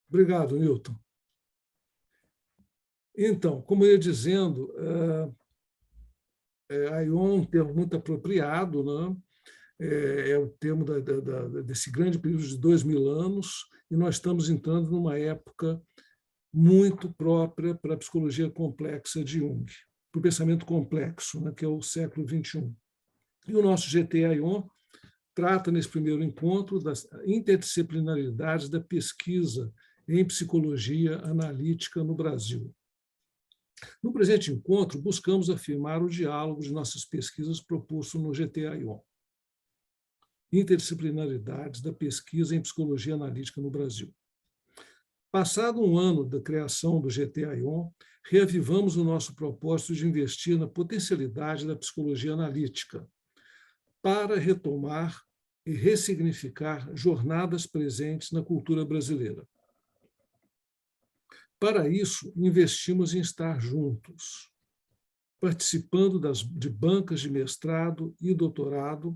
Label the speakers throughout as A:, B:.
A: Obrigado, Newton. Então, como eu ia dizendo, AION é um termo muito apropriado, né? É o termo desse grande período de 2000 anos, e nós estamos entrando numa época muito própria para a psicologia complexa de Jung, para o pensamento complexo, né, que é o século XXI. E o nosso GT-AION trata, nesse primeiro encontro, das interdisciplinaridades da pesquisa em psicologia analítica no Brasil. No presente encontro, buscamos afirmar o diálogo de nossas pesquisas proposto no GT-AION. Interdisciplinaridades da pesquisa em psicologia analítica no Brasil. Passado um ano da criação do GT-AION, reavivamos o nosso propósito de investir na potencialidade da psicologia analítica para retomar e ressignificar jornadas presentes na cultura brasileira. Para isso, investimos em estar juntos, participando de bancas de mestrado e doutorado,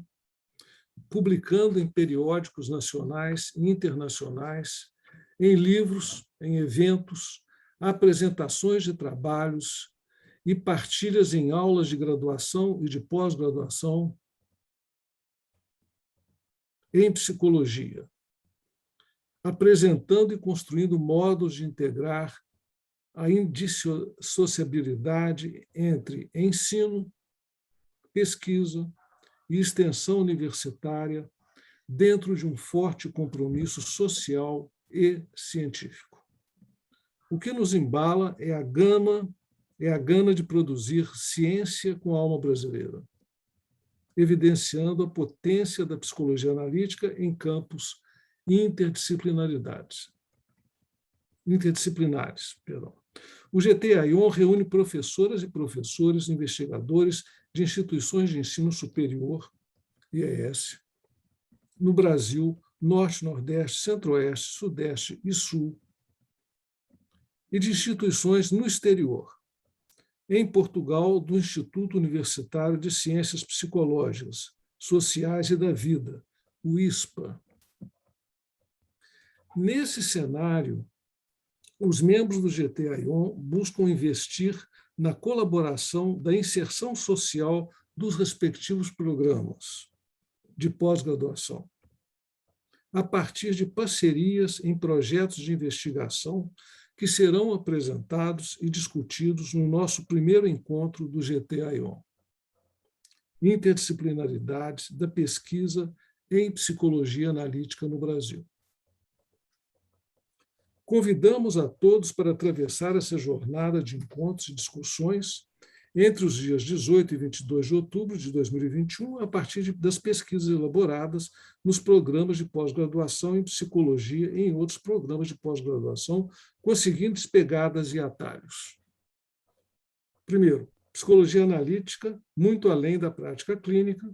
A: publicando em periódicos nacionais e internacionais, em livros, em eventos, apresentações de trabalhos e partilhas em aulas de graduação e de pós-graduação em psicologia, apresentando e construindo modos de integrar a indissociabilidade entre ensino, pesquisa e extensão universitária dentro de um forte compromisso social e científico. O que nos embala é a gana de produzir ciência com a alma brasileira, evidenciando a potência da psicologia analítica em campos interdisciplinares. O GT-AION reúne professoras e professores, investigadores de instituições de ensino superior, IES, no Brasil, Norte, Nordeste, Centro-Oeste, Sudeste e Sul, e de instituições no exterior. Em Portugal, do Instituto Universitário de Ciências Psicológicas, Sociais e da Vida, o ISPA. Nesse cenário, os membros do GT-AION buscam investir na colaboração da inserção social dos respectivos programas de pós-graduação, a partir de parcerias em projetos de investigação que serão apresentados e discutidos no nosso primeiro encontro do GT-AION. Interdisciplinaridades da pesquisa em psicologia analítica no Brasil. Convidamos a todos para atravessar essa jornada de encontros e discussões entre os dias 18 e 22 de outubro de 2021, a partir das pesquisas elaboradas nos programas de pós-graduação em psicologia e em outros programas de pós-graduação, com as seguintes pegadas e atalhos. Primeiro, psicologia analítica, muito além da prática clínica.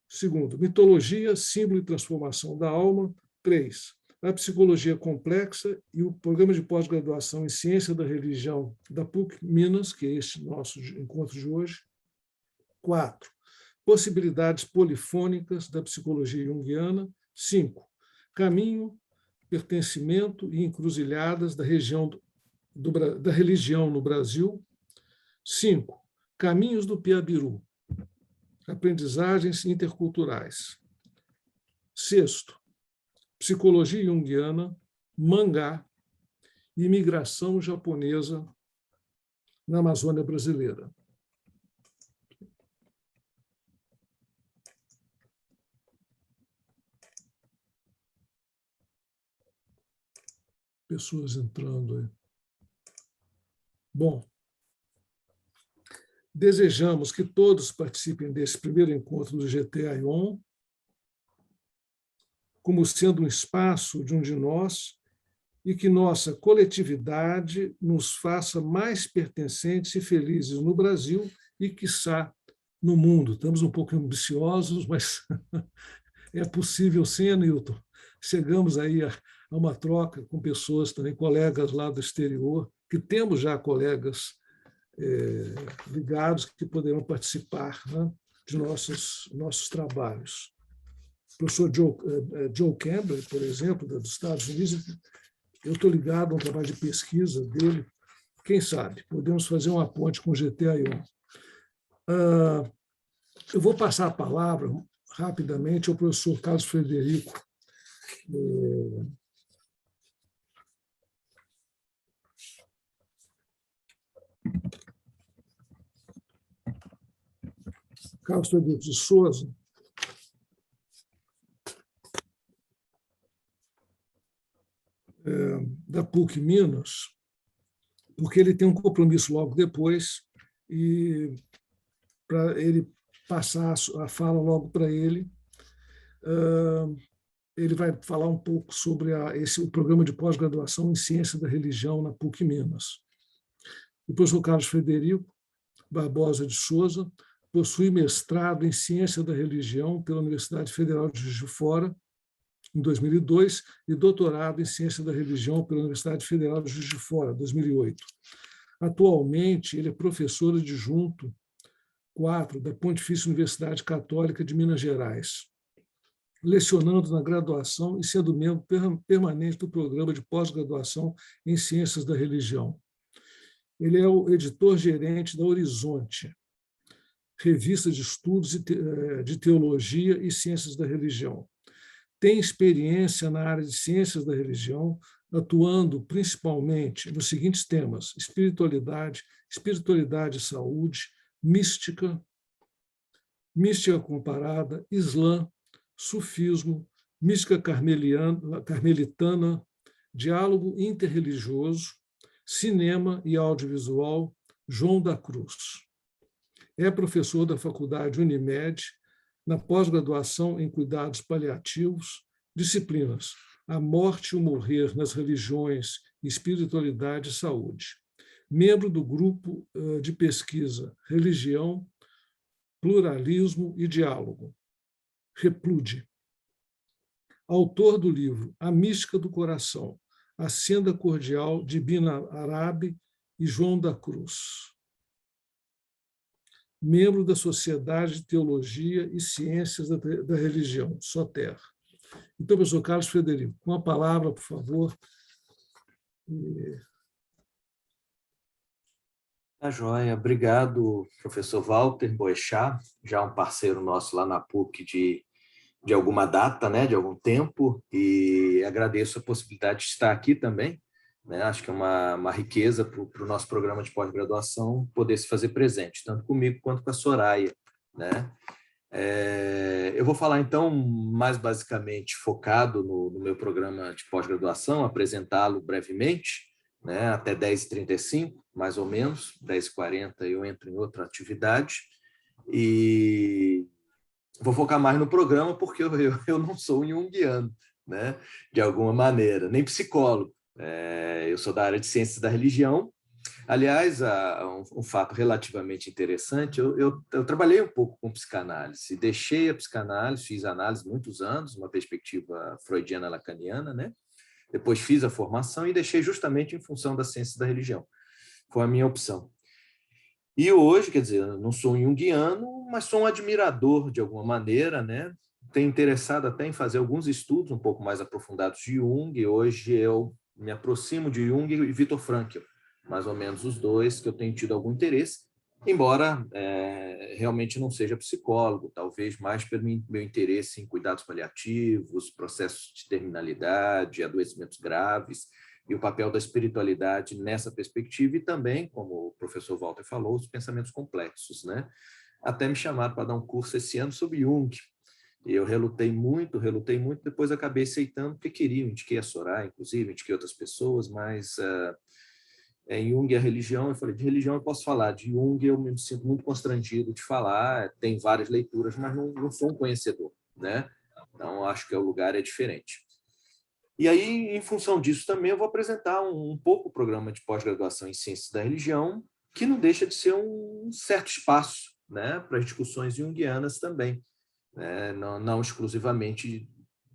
A: Segundo, mitologia, símbolo e transformação da alma. 3, a psicologia complexa e o programa de pós-graduação em ciência da religião da PUC Minas, que é este nosso encontro de hoje. 4, possibilidades polifônicas da psicologia junguiana. 5, caminho, pertencimento e encruzilhadas da religião no Brasil. 5, caminhos do Piabiru, aprendizagens interculturais. 6, psicologia junguiana, mangá e imigração japonesa na Amazônia brasileira. Pessoas entrando aí. Bom, desejamos que todos participem desse primeiro encontro do GT-AION, como sendo um espaço de um de nós, e que nossa coletividade nos faça mais pertencentes e felizes no Brasil e, quiçá, no mundo. Estamos um pouco ambiciosos, mas é possível sim, Newton. Chegamos aí a uma troca com pessoas também, colegas lá do exterior, que temos já colegas ligados que poderão participar, né, de nossos trabalhos. professor Joe Campbell, por exemplo, dos Estados Unidos. Eu estou ligado a um trabalho de pesquisa dele. Quem sabe, podemos fazer uma ponte com o GTAI-1. Eu vou passar a palavra rapidamente ao professor Carlos Frederico. Carlos Frederico de Souza, da PUC Minas, porque ele tem um compromisso logo depois, e para ele passar a fala logo para ele, ele vai falar um pouco sobre o programa de pós-graduação em Ciência da Religião na PUC Minas. O professor Carlos Frederico Barbosa de Souza possui mestrado em Ciência da Religião pela Universidade Federal de Juiz de Fora, em 2002, e doutorado em Ciência da Religião pela Universidade Federal de Juiz de Fora, 2008. Atualmente, ele é professor adjunto 4 da Pontifícia Universidade Católica de Minas Gerais, lecionando na graduação e sendo membro permanente do programa de pós-graduação em Ciências da Religião. Ele é o editor-gerente da Horizonte, revista de estudos de teologia e ciências da religião. Tem experiência na área de ciências da religião, atuando principalmente nos seguintes temas: espiritualidade e saúde, mística comparada, Islã, sufismo, mística carmelitana, diálogo interreligioso, cinema e audiovisual, João da Cruz. É professor da Faculdade Unimed, na pós-graduação em cuidados paliativos, disciplinas A Morte e o Morrer nas Religiões, Espiritualidade e Saúde. Membro do grupo de pesquisa Religião, Pluralismo e Diálogo, Replude. Autor do livro A Mística do Coração, a Senda Cordial de Ibn Arabi e João da Cruz. Membro da Sociedade de Teologia e Ciências da Religião, SOTER. Então, professor Carlos Frederico, com a palavra, por favor.
B: Tá joia. Obrigado, professor Walter Boechat, já um parceiro nosso lá na PUC de alguma data, né, de algum tempo, e agradeço a possibilidade de estar aqui também. Né? Acho que é uma riqueza para o nosso programa de pós-graduação poder se fazer presente, tanto comigo quanto com a Soraya. Né? Eu vou falar, então, mais basicamente focado no meu programa de pós-graduação, apresentá-lo brevemente, né? Até 10h35, mais ou menos, 10h40 eu entro em outra atividade, e vou focar mais no programa porque eu não sou um junguiano, né? De alguma maneira, nem psicólogo. Eu sou da área de ciências da religião. Aliás, um fato relativamente interessante, eu trabalhei um pouco com psicanálise, deixei a psicanálise, fiz análise muitos anos, uma perspectiva freudiana-lacaniana, né? Depois fiz a formação e deixei justamente em função da ciência da religião. Foi a minha opção. E hoje, quer dizer, eu não sou um junguiano, mas sou um admirador de alguma maneira, né? Tenho interessado até em fazer alguns estudos um pouco mais aprofundados de Jung. Hoje eu me aproximo de Jung e Viktor Frankl, mais ou menos os dois que eu tenho tido algum interesse, embora realmente não seja psicólogo, talvez mais pelo meu interesse em cuidados paliativos, processos de terminalidade, adoecimentos graves, e o papel da espiritualidade nessa perspectiva, e também, como o professor Walter falou, os pensamentos complexos. Né? Até me chamaram para dar um curso esse ano sobre Jung, e eu relutei muito, depois acabei aceitando, porque queria, indiquei a Soraya, inclusive, indiquei outras pessoas, mas em Jung e a religião, eu falei, de religião eu posso falar, de Jung eu me sinto muito constrangido de falar, tem várias leituras, mas não sou um conhecedor. Né? Então, acho que o lugar é diferente. E aí, em função disso também, eu vou apresentar um pouco o programa de pós-graduação em Ciências da Religião, que não deixa de ser um certo espaço, né, para as discussões junguianas também. Né? Não exclusivamente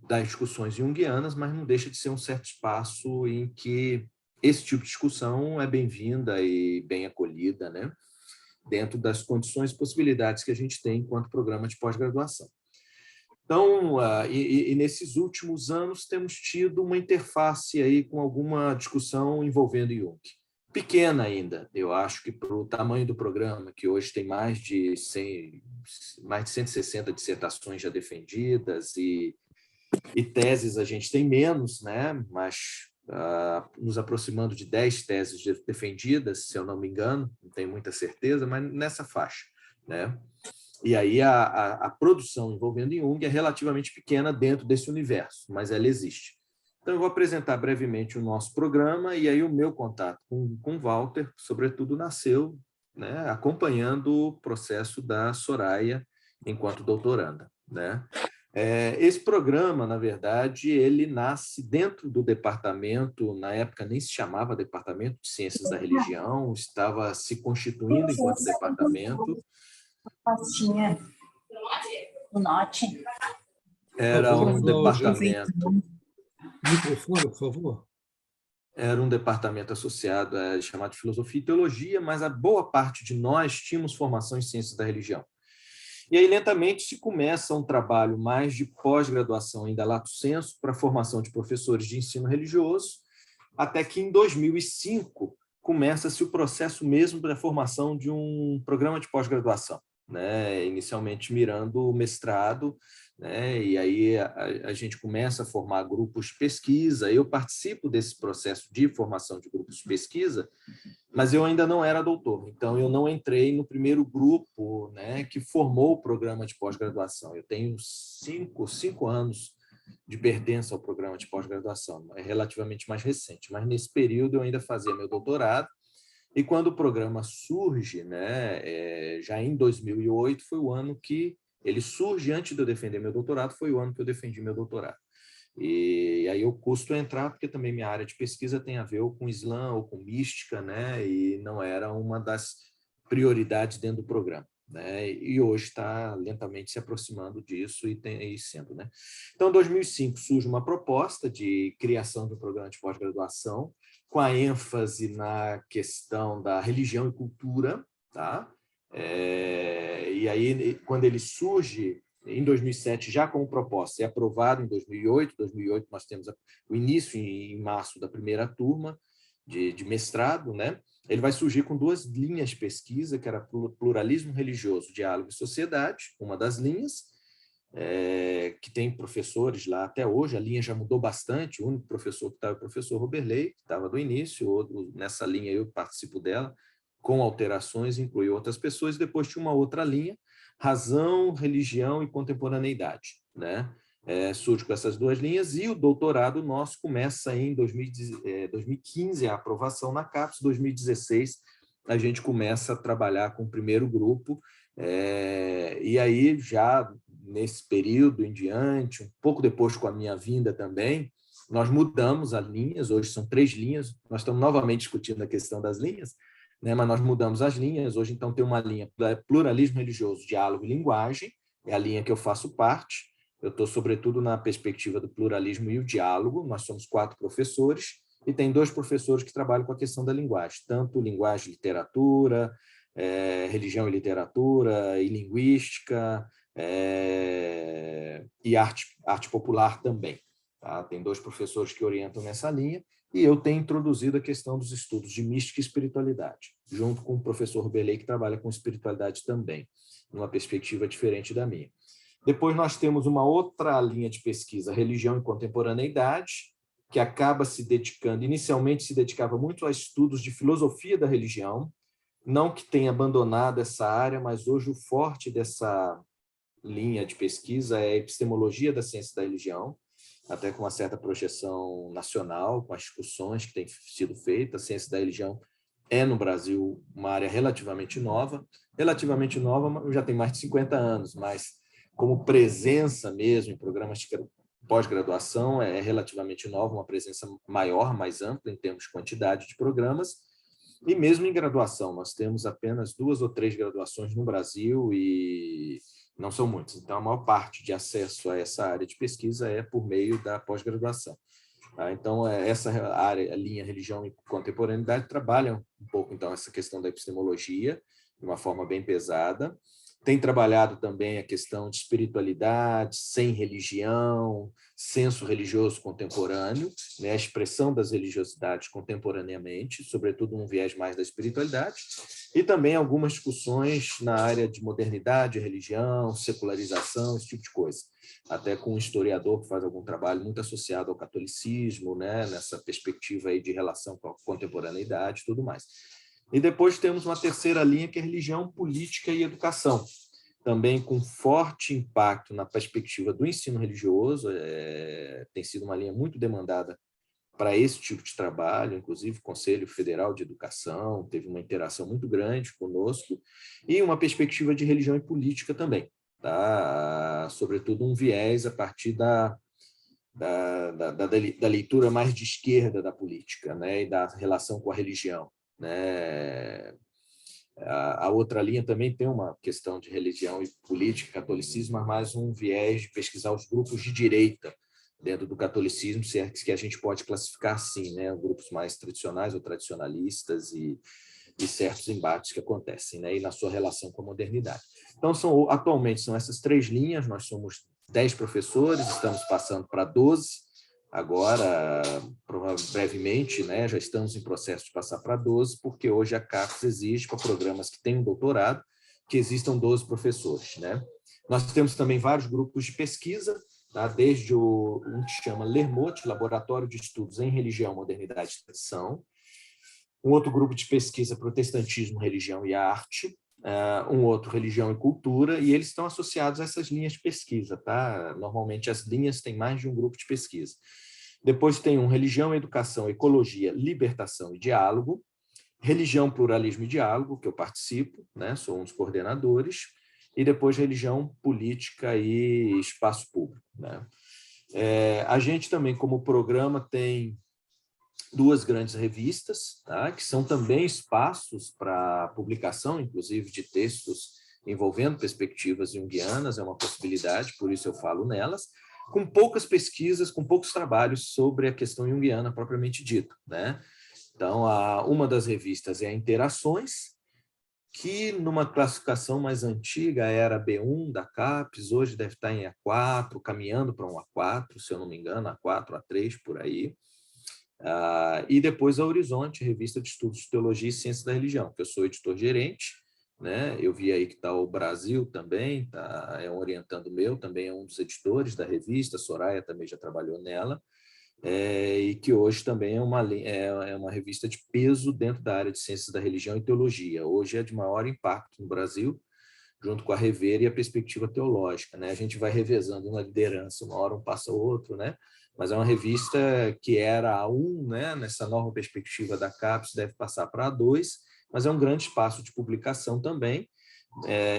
B: das discussões junguianas, mas não deixa de ser um certo espaço em que esse tipo de discussão é bem-vinda e bem acolhida, né, dentro das condições e possibilidades que a gente tem enquanto programa de pós-graduação. Então, nesses últimos anos, temos tido uma interface aí com alguma discussão envolvendo Jung. Pequena ainda, eu acho que para o tamanho do programa, que hoje tem mais de 160 dissertações já defendidas e teses a gente tem menos, né? Mas nos aproximando de 10 teses defendidas, se eu não me engano, não tenho muita certeza, mas nessa faixa, né? E aí a produção envolvendo Jung é relativamente pequena dentro desse universo, mas ela existe. Então, eu vou apresentar brevemente o nosso programa e aí o meu contato com Walter, sobretudo, nasceu, né, acompanhando o processo da Soraya enquanto doutoranda, né? Esse programa, na verdade, ele nasce dentro do departamento, na época nem se chamava Departamento de Ciências da Religião, estava se constituindo enquanto departamento.
C: Pastinha, o note.
B: Era um departamento.
A: Microfone, por favor.
B: Era um departamento associado chamado de Filosofia e Teologia, mas a boa parte de nós tínhamos formação em Ciências da Religião. E aí, lentamente, se começa um trabalho mais de pós-graduação, ainda lato sensu, para a formação de professores de ensino religioso, até que, em 2005, começa-se o processo mesmo da formação de um programa de pós-graduação, né? Inicialmente mirando o mestrado, né? E aí a gente começa a formar grupos de pesquisa. Eu participo desse processo de formação de grupos de pesquisa, mas eu ainda não era doutor, então eu não entrei no primeiro grupo, né, que formou o programa de pós-graduação. Eu tenho cinco anos de pertença ao programa de pós-graduação, é relativamente mais recente, mas nesse período eu ainda fazia meu doutorado, e quando o programa surge, né, já em 2008, foi o ano que ele surge. Antes de eu defender meu doutorado, foi o ano que eu defendi meu doutorado. E aí eu custo entrar, porque também minha área de pesquisa tem a ver com Islã ou com mística, né? E não era uma das prioridades dentro do programa, né? E hoje está lentamente se aproximando disso e sendo, né? Então, em 2005, surge uma proposta de criação de um programa de pós-graduação com a ênfase na questão da religião e cultura, tá? E aí, quando ele surge em 2007, já como proposta, é aprovado em 2008. Em 2008, nós temos o início, em março, da primeira turma de mestrado, né? Ele vai surgir com 2 linhas de pesquisa, que era pluralismo religioso, diálogo e sociedade, uma das linhas, que tem professores lá até hoje. A linha já mudou bastante. O único professor que estava é o professor Roberley, que estava do início. Nessa linha eu participo dela, com alterações, inclui outras pessoas. Depois tinha uma outra linha, razão, religião e contemporaneidade, né? Surge com essas 2 linhas, e o doutorado nosso começa em 2015, a aprovação na CAPES. 2016, a gente começa a trabalhar com o primeiro grupo, e aí, já nesse período em diante, um pouco depois com a minha vinda também, nós mudamos as linhas. Hoje são 3 linhas, nós estamos novamente discutindo a questão das linhas, né? Mas nós mudamos as linhas. Hoje, então, tem uma linha pluralismo religioso, diálogo e linguagem, é a linha que eu faço parte. Eu estou, sobretudo, na perspectiva do pluralismo e o diálogo. Nós somos 4 professores, e tem 2 professores que trabalham com a questão da linguagem, tanto linguagem e literatura, religião e literatura, e linguística, e arte popular também. Tá? Tem 2 professores que orientam nessa linha, e eu tenho introduzido a questão dos estudos de mística e espiritualidade, junto com o professor Belay, que trabalha com espiritualidade também, numa perspectiva diferente da minha. Depois nós temos uma outra linha de pesquisa, religião e contemporaneidade, que acaba se dedicando, inicialmente se dedicava muito a estudos de filosofia da religião, não que tenha abandonado essa área, mas hoje o forte dessa linha de pesquisa é a epistemologia da ciência da religião, até com uma certa projeção nacional, com as discussões que têm sido feitas. A ciência da religião é, no Brasil, uma área relativamente nova, já tem mais de 50 anos, mas como presença mesmo em programas de pós-graduação é relativamente nova, uma presença maior, mais ampla em termos de quantidade de programas. E mesmo em graduação, nós temos apenas 2 ou 3 graduações no Brasil, e não são muitas. Então, a maior parte de acesso a essa área de pesquisa é por meio da pós-graduação. Então, essa área, a linha religião e contemporaneidade, trabalha um pouco, então, essa questão da epistemologia, de uma forma bem pesada. tem trabalhado também a questão de espiritualidade, sem religião, senso religioso contemporâneo, né, a expressão das religiosidades contemporaneamente, sobretudo um viés mais da espiritualidade, e também algumas discussões na área de modernidade, religião, secularização, esse tipo de coisa. Até com um historiador que faz algum trabalho muito associado ao catolicismo, né, nessa perspectiva aí de relação com a contemporaneidade e tudo mais. E depois temos uma terceira linha, que é religião, política e educação, também com forte impacto na perspectiva do ensino religioso, tem sido uma linha muito demandada para esse tipo de trabalho, inclusive o Conselho Federal de Educação teve uma interação muito grande conosco, e uma perspectiva de religião e política também, tá? Sobretudo um viés a partir da leitura mais de esquerda da política, né? E da relação com a religião, né? A outra linha também tem uma questão de religião e política, catolicismo, mas mais um viés de pesquisar os grupos de direita dentro do catolicismo, se é que a gente pode classificar assim, né? Grupos mais tradicionais ou tradicionalistas e certos embates que acontecem, né? E na sua relação com a modernidade. Então, atualmente são essas 3 linhas, nós somos 10 professores, estamos passando para 12, agora, brevemente, né, já estamos em processo de passar para 12, porque hoje a CAPES exige, para programas que têm um doutorado, que existam 12 professores, né? Nós temos também vários grupos de pesquisa, tá? Desde um que chama LERMOT, Laboratório de Estudos em Religião, Modernidade e Tradição, um outro grupo de pesquisa, Protestantismo, Religião e Arte, um outro, Religião e Cultura, e eles estão associados a essas linhas de pesquisa, tá? Normalmente as linhas têm mais de um grupo de pesquisa. Depois tem um Religião, Educação, Ecologia, Libertação e Diálogo, Religião, Pluralismo e Diálogo, que eu participo, né? Sou um dos coordenadores, e depois Religião, Política e Espaço Público, né? A gente também, como programa, tem 2 grandes revistas, tá? Que são também espaços para publicação, inclusive de textos envolvendo perspectivas junguianas, é uma possibilidade, por isso eu falo nelas, com poucas pesquisas, com poucos trabalhos sobre a questão junguiana propriamente dita, né? Então, uma das revistas é a Interações, que numa classificação mais antiga era B1 da CAPES, hoje deve estar em A4, caminhando para um A4, se eu não me engano, A4, A3, por aí. E depois a Horizonte, Revista de Estudos de Teologia e Ciência da Religião, que eu sou editor-gerente, né? Eu vi aí que está o Brasil também, é um orientando meu, também é um dos editores da revista, a Soraya também já trabalhou nela, e que hoje também é uma revista de peso dentro da área de Ciências da Religião e Teologia. Hoje é de maior impacto no Brasil, junto com a Rever e a Perspectiva Teológica, né? A gente vai revezando na liderança, uma hora um passa o outro, né? Mas é uma revista que era A1, né? Nessa nova perspectiva da CAPES, deve passar para A2, mas é um grande espaço de publicação também,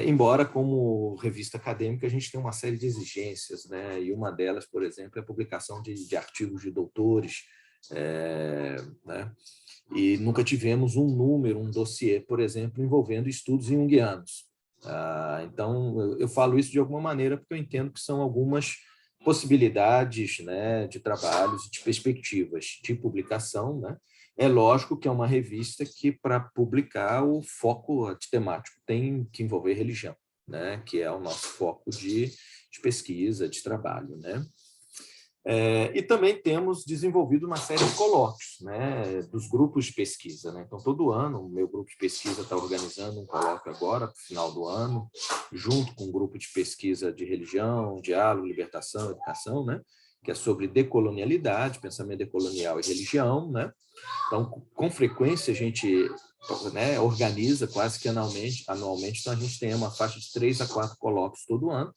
B: embora como revista acadêmica a gente tem uma série de exigências, né? E uma delas, por exemplo, é a publicação de artigos de doutores, né? E nunca tivemos um número, um dossiê, por exemplo, envolvendo estudos junguianos. Então, eu falo isso de alguma maneira porque eu entendo que são algumas possibilidades, né, de trabalhos, de perspectivas de publicação, né? É lógico que é uma revista que, para publicar, o foco temático tem que envolver religião, né? Que é o nosso foco de pesquisa, de trabalho, né? E também temos desenvolvido uma série de colóquios, né, dos grupos de pesquisa, né? Então, todo ano, o meu grupo de pesquisa está organizando um colóquio agora, para o final do ano, junto com um grupo de pesquisa de religião, diálogo, libertação, educação, né? Que é sobre decolonialidade, pensamento decolonial e religião, né? Então, com frequência, a gente, né, organiza quase que anualmente, então a gente tem uma faixa de 3 a 4 colóquios todo ano,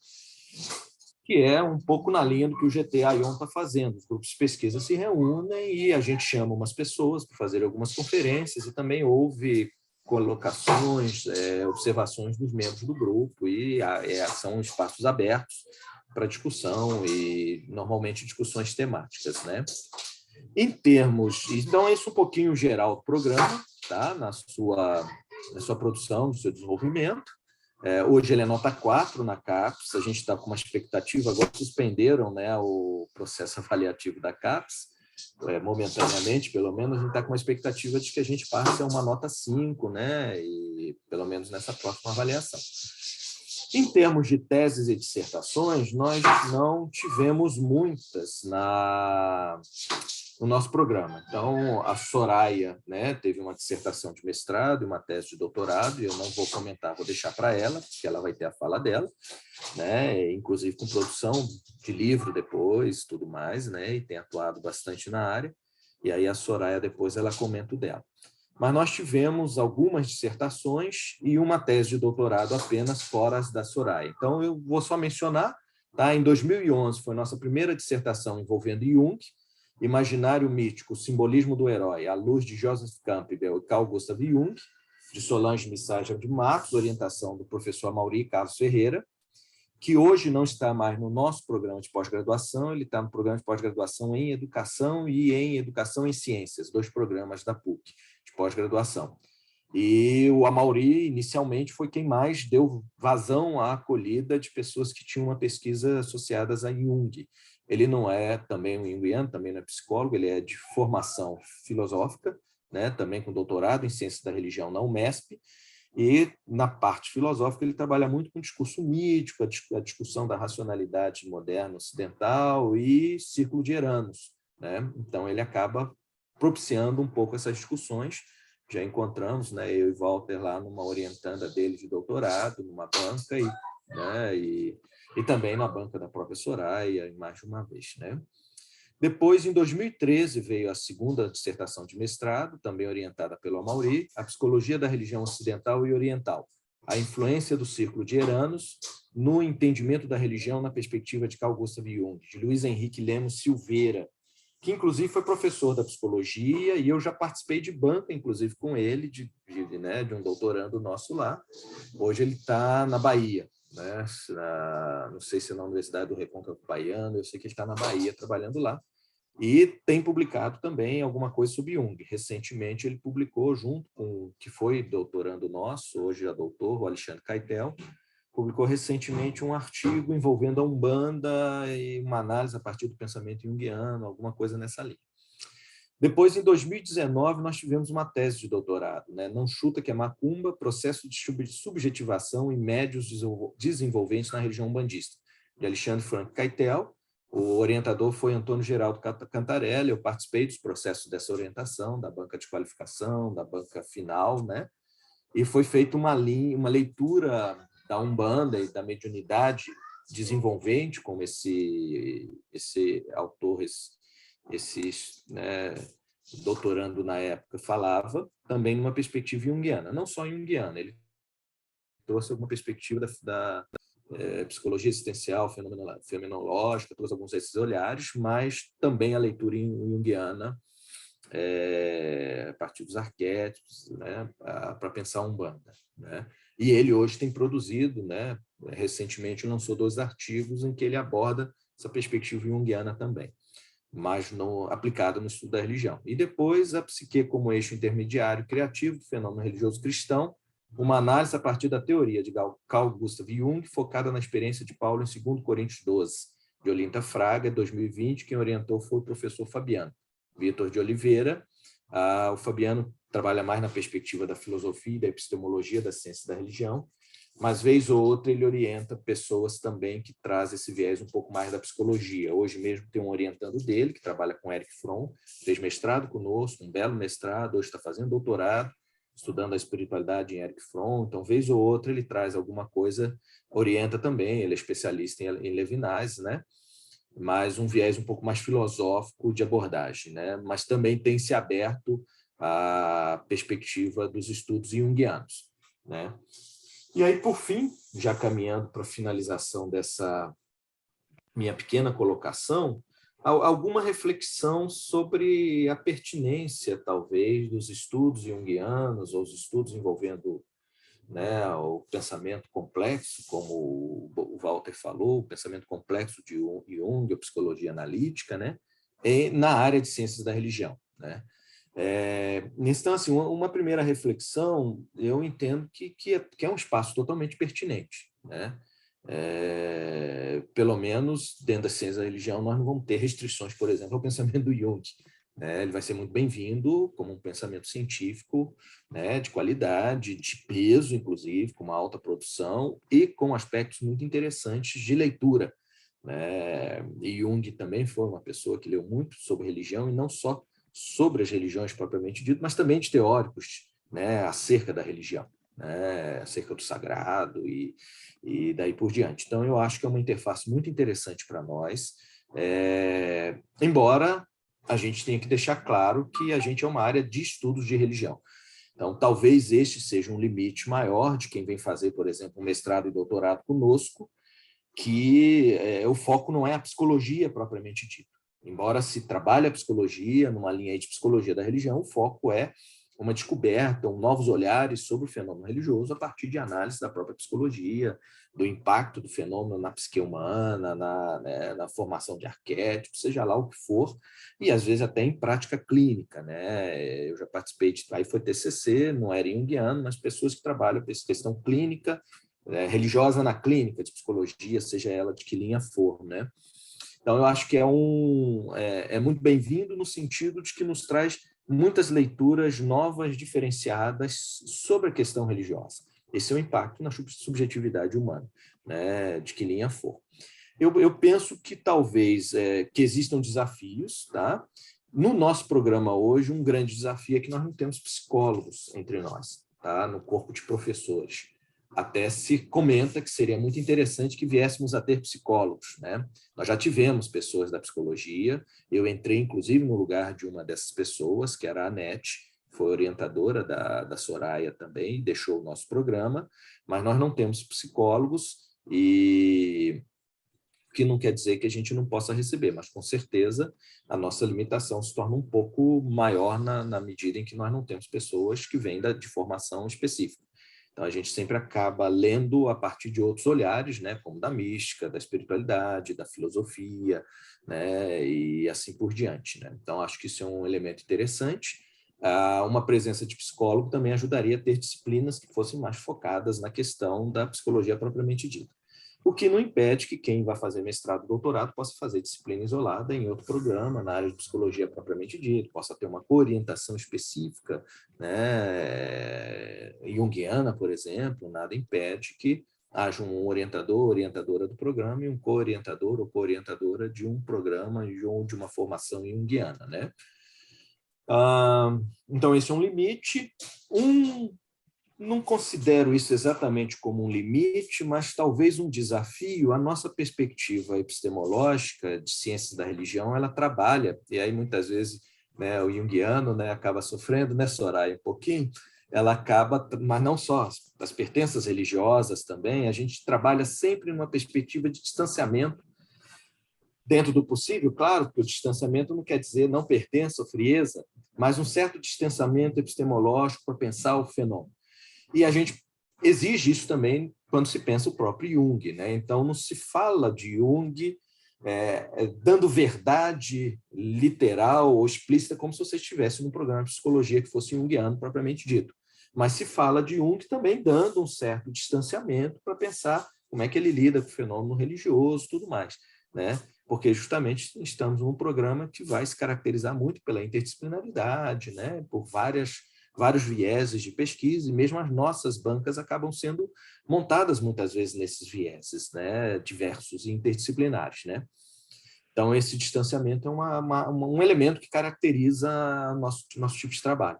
B: que é um pouco na linha do que o GT-AION está fazendo. Os grupos de pesquisa se reúnem e a gente chama umas pessoas para fazer algumas conferências e também houve colocações, observações dos membros do grupo e são espaços abertos para discussão e, normalmente, discussões temáticas, né? Em termos... Então, é isso um pouquinho geral do programa, tá? Na sua produção, no seu desenvolvimento. Hoje ele é nota 4 na CAPES, a gente está com uma expectativa, agora suspenderam, né, o processo avaliativo da CAPES, momentaneamente, pelo menos, a gente está com uma expectativa de que a gente passe a uma nota 5, né, e pelo menos nessa próxima avaliação. Em termos de teses e dissertações, nós não tivemos muitas no nosso programa. Então, a Soraya, né, teve uma dissertação de mestrado e uma tese de doutorado, e eu não vou comentar, vou deixar para ela, porque ela vai ter a fala dela, né, inclusive com produção de livro depois, tudo mais, né, e tem atuado bastante na área, e aí a Soraya depois ela comenta o dela. Mas nós tivemos algumas dissertações e uma tese de doutorado apenas fora as da Soraya. Então, eu vou só mencionar, tá? Em 2011 foi nossa primeira dissertação envolvendo Jung, Imaginário Mítico, o Simbolismo do Herói, à luz de Joseph Campbell e Carl Gustav Jung, de Solange Missaja de Matos, orientação do professor Amaury Carlos Ferreira, que hoje não está mais no nosso programa de pós-graduação, ele está no programa de pós-graduação em Educação e em Educação em Ciências, 2 programas da PUC de pós-graduação. E o Amaury, inicialmente, foi quem mais deu vazão à acolhida de pessoas que tinham uma pesquisa associadas a Jung. Ele não é também um junguiano, também não é psicólogo, ele é de formação filosófica, né, também com doutorado em Ciências da Religião na UMESP, e na parte filosófica ele trabalha muito com discurso mítico, a discussão da racionalidade moderna ocidental e círculo de Eranos, né? Então ele acaba propiciando um pouco essas discussões. Já encontramos, né, eu e Walter lá numa orientanda dele de doutorado, numa banca, e também na banca da própria Soraya, mais de uma vez, né? Depois, em 2013, veio a segunda dissertação de mestrado, também orientada pelo Amaury, a Psicologia da Religião Ocidental e Oriental, a influência do Círculo de Eranos no entendimento da religião na perspectiva de Carl Gustav Jung, de Luiz Henrique Lemos Silveira, que inclusive foi professor da psicologia, e eu já participei de banca, inclusive, com ele, de um doutorando nosso lá. Hoje ele está na Bahia, né? Não sei se é na Universidade do Recôncavo Baiano, eu sei que ele está na Bahia trabalhando lá, e tem publicado também alguma coisa sobre Jung. Recentemente ele publicou, junto com que foi doutorando nosso, hoje é doutor, o Alexandre Caetel, publicou recentemente um artigo envolvendo a Umbanda e uma análise a partir do pensamento junguiano, alguma coisa nessa linha. Depois, em 2019, nós tivemos uma tese de doutorado, né? Não chuta que é macumba, processo de subjetivação em médios desenvolventes na religião umbandista, de Alexandre Franco Caetel. O orientador foi Antônio Geraldo Cantarelli. Eu participei dos processos dessa orientação, da banca de qualificação, da banca final, né? E foi feita uma leitura da Umbanda e da mediunidade desenvolvente, como esse autor, né, doutorando na época falava, também numa perspectiva junguiana, não só junguiana, ele trouxe alguma perspectiva da psicologia existencial, fenomenológica, trouxe alguns desses olhares, mas também a leitura junguiana, a partir dos arquétipos, né, para pensar a Umbanda, né? E ele hoje tem produzido, né, recentemente lançou 2 artigos em que ele aborda essa perspectiva junguiana também, mas aplicada no estudo da religião. E depois a psique como eixo intermediário criativo do fenômeno religioso cristão, uma análise a partir da teoria de Carl Gustav Jung, focada na experiência de Paulo em 2 Coríntios 12, de Olinda Fraga, 2020, quem orientou foi o professor Fabiano Vitor de Oliveira. O Fabiano trabalha mais na perspectiva da filosofia e da epistemologia da ciência da religião, mas vez ou outra ele orienta pessoas também que trazem esse viés um pouco mais da psicologia. Hoje mesmo tem um orientando dele, que trabalha com Eric Fromm, fez mestrado conosco, um belo mestrado, hoje está fazendo doutorado, estudando a espiritualidade em Eric Fromm. Então, vez ou outra ele traz alguma coisa, orienta também, ele é especialista em Levinas, né? Mas um viés um pouco mais filosófico de abordagem, né? Mas também tem se aberto à perspectiva dos estudos junguianos, né? E aí, por fim, já caminhando para a finalização dessa minha pequena colocação, alguma reflexão sobre a pertinência, talvez, dos estudos junguianos ou os estudos envolvendo, né, o pensamento complexo, como o Walter falou, o pensamento complexo de Jung, a psicologia analítica, né, na área de ciências da religião, né? Então, assim, uma primeira reflexão, eu entendo que é um espaço totalmente pertinente, né? Pelo menos dentro da ciência da religião, nós não vamos ter restrições, por exemplo, ao pensamento do Jung, né? Ele vai ser muito bem-vindo como um pensamento científico, né, de qualidade, de peso, inclusive, com uma alta produção e com aspectos muito interessantes de leitura, né? E Jung também foi uma pessoa que leu muito sobre religião, e não só sobre as religiões propriamente dito, mas também de teóricos, né, acerca da religião, né, acerca do sagrado e daí por diante. Então, eu acho que é uma interface muito interessante para nós, embora a gente tenha que deixar claro que a gente é uma área de estudos de religião. Então, talvez este seja um limite maior de quem vem fazer, por exemplo, um mestrado e doutorado conosco, que o foco não é a psicologia propriamente dita. Embora se trabalhe a psicologia, numa linha de psicologia da religião, o foco é uma descoberta, novos olhares sobre o fenômeno religioso a partir de análise da própria psicologia, do impacto do fenômeno na psique humana, na formação de arquétipos, seja lá o que for, e às vezes até em prática clínica, né? Eu já participei aí foi TCC, não era junguiano, mas pessoas que trabalham com essa questão clínica, religiosa na clínica de psicologia, seja ela de que linha for, né? Então, eu acho que é muito bem-vindo no sentido de que nos traz muitas leituras novas, diferenciadas sobre a questão religiosa. Esse é o impacto na subjetividade humana, né, de que linha for. Eu penso que talvez que existam desafios, tá? No nosso programa hoje, um grande desafio é que nós não temos psicólogos entre nós, tá? No corpo de professores. Até se comenta que seria muito interessante que viéssemos a ter psicólogos, né? Nós já tivemos pessoas da psicologia, eu entrei, inclusive, no lugar de uma dessas pessoas, que era a Anete, foi orientadora da Soraya também, deixou o nosso programa, mas nós não temos psicólogos, e que não quer dizer que a gente não possa receber, mas com certeza a nossa limitação se torna um pouco maior na medida em que nós não temos pessoas que vêm de formação específica. Então, a gente sempre acaba lendo a partir de outros olhares, né, como da mística, da espiritualidade, da filosofia, né, e assim por diante, né? Então, acho que isso é um elemento interessante. Uma presença de psicólogo também ajudaria a ter disciplinas que fossem mais focadas na questão da psicologia propriamente dita. O que não impede que quem vai fazer mestrado e doutorado possa fazer disciplina isolada em outro programa, na área de psicologia propriamente dita, possa ter uma orientação específica, né, junguiana, por exemplo, nada impede que haja um orientador, orientadora do programa e um co-orientador ou co-orientadora de um programa ou de uma formação junguiana, né? Então, esse é um limite. Não considero isso exatamente como um limite, mas talvez um desafio. A nossa perspectiva epistemológica de ciências da religião, ela trabalha, e aí muitas vezes, né, o junguiano, né, acaba sofrendo, né, Soraya, um pouquinho, ela acaba, mas não só as pertenças religiosas também, a gente trabalha sempre numa perspectiva de distanciamento, dentro do possível, claro, que o distanciamento não quer dizer não pertença ou frieza, mas um certo distanciamento epistemológico para pensar o fenômeno. E a gente exige isso também quando se pensa o próprio Jung, né? Então, não se fala de Jung dando verdade literal ou explícita como se você estivesse num programa de psicologia que fosse junguiano propriamente dito. Mas se fala de Jung também dando um certo distanciamento para pensar como é que ele lida com o fenômeno religioso e tudo mais, né? Porque justamente estamos num programa que vai se caracterizar muito pela interdisciplinaridade, né? Por vários vieses de pesquisa, e mesmo as nossas bancas acabam sendo montadas muitas vezes nesses vieses, né, diversos e interdisciplinares, né? Então, esse distanciamento é um elemento que caracteriza nosso tipo de trabalho.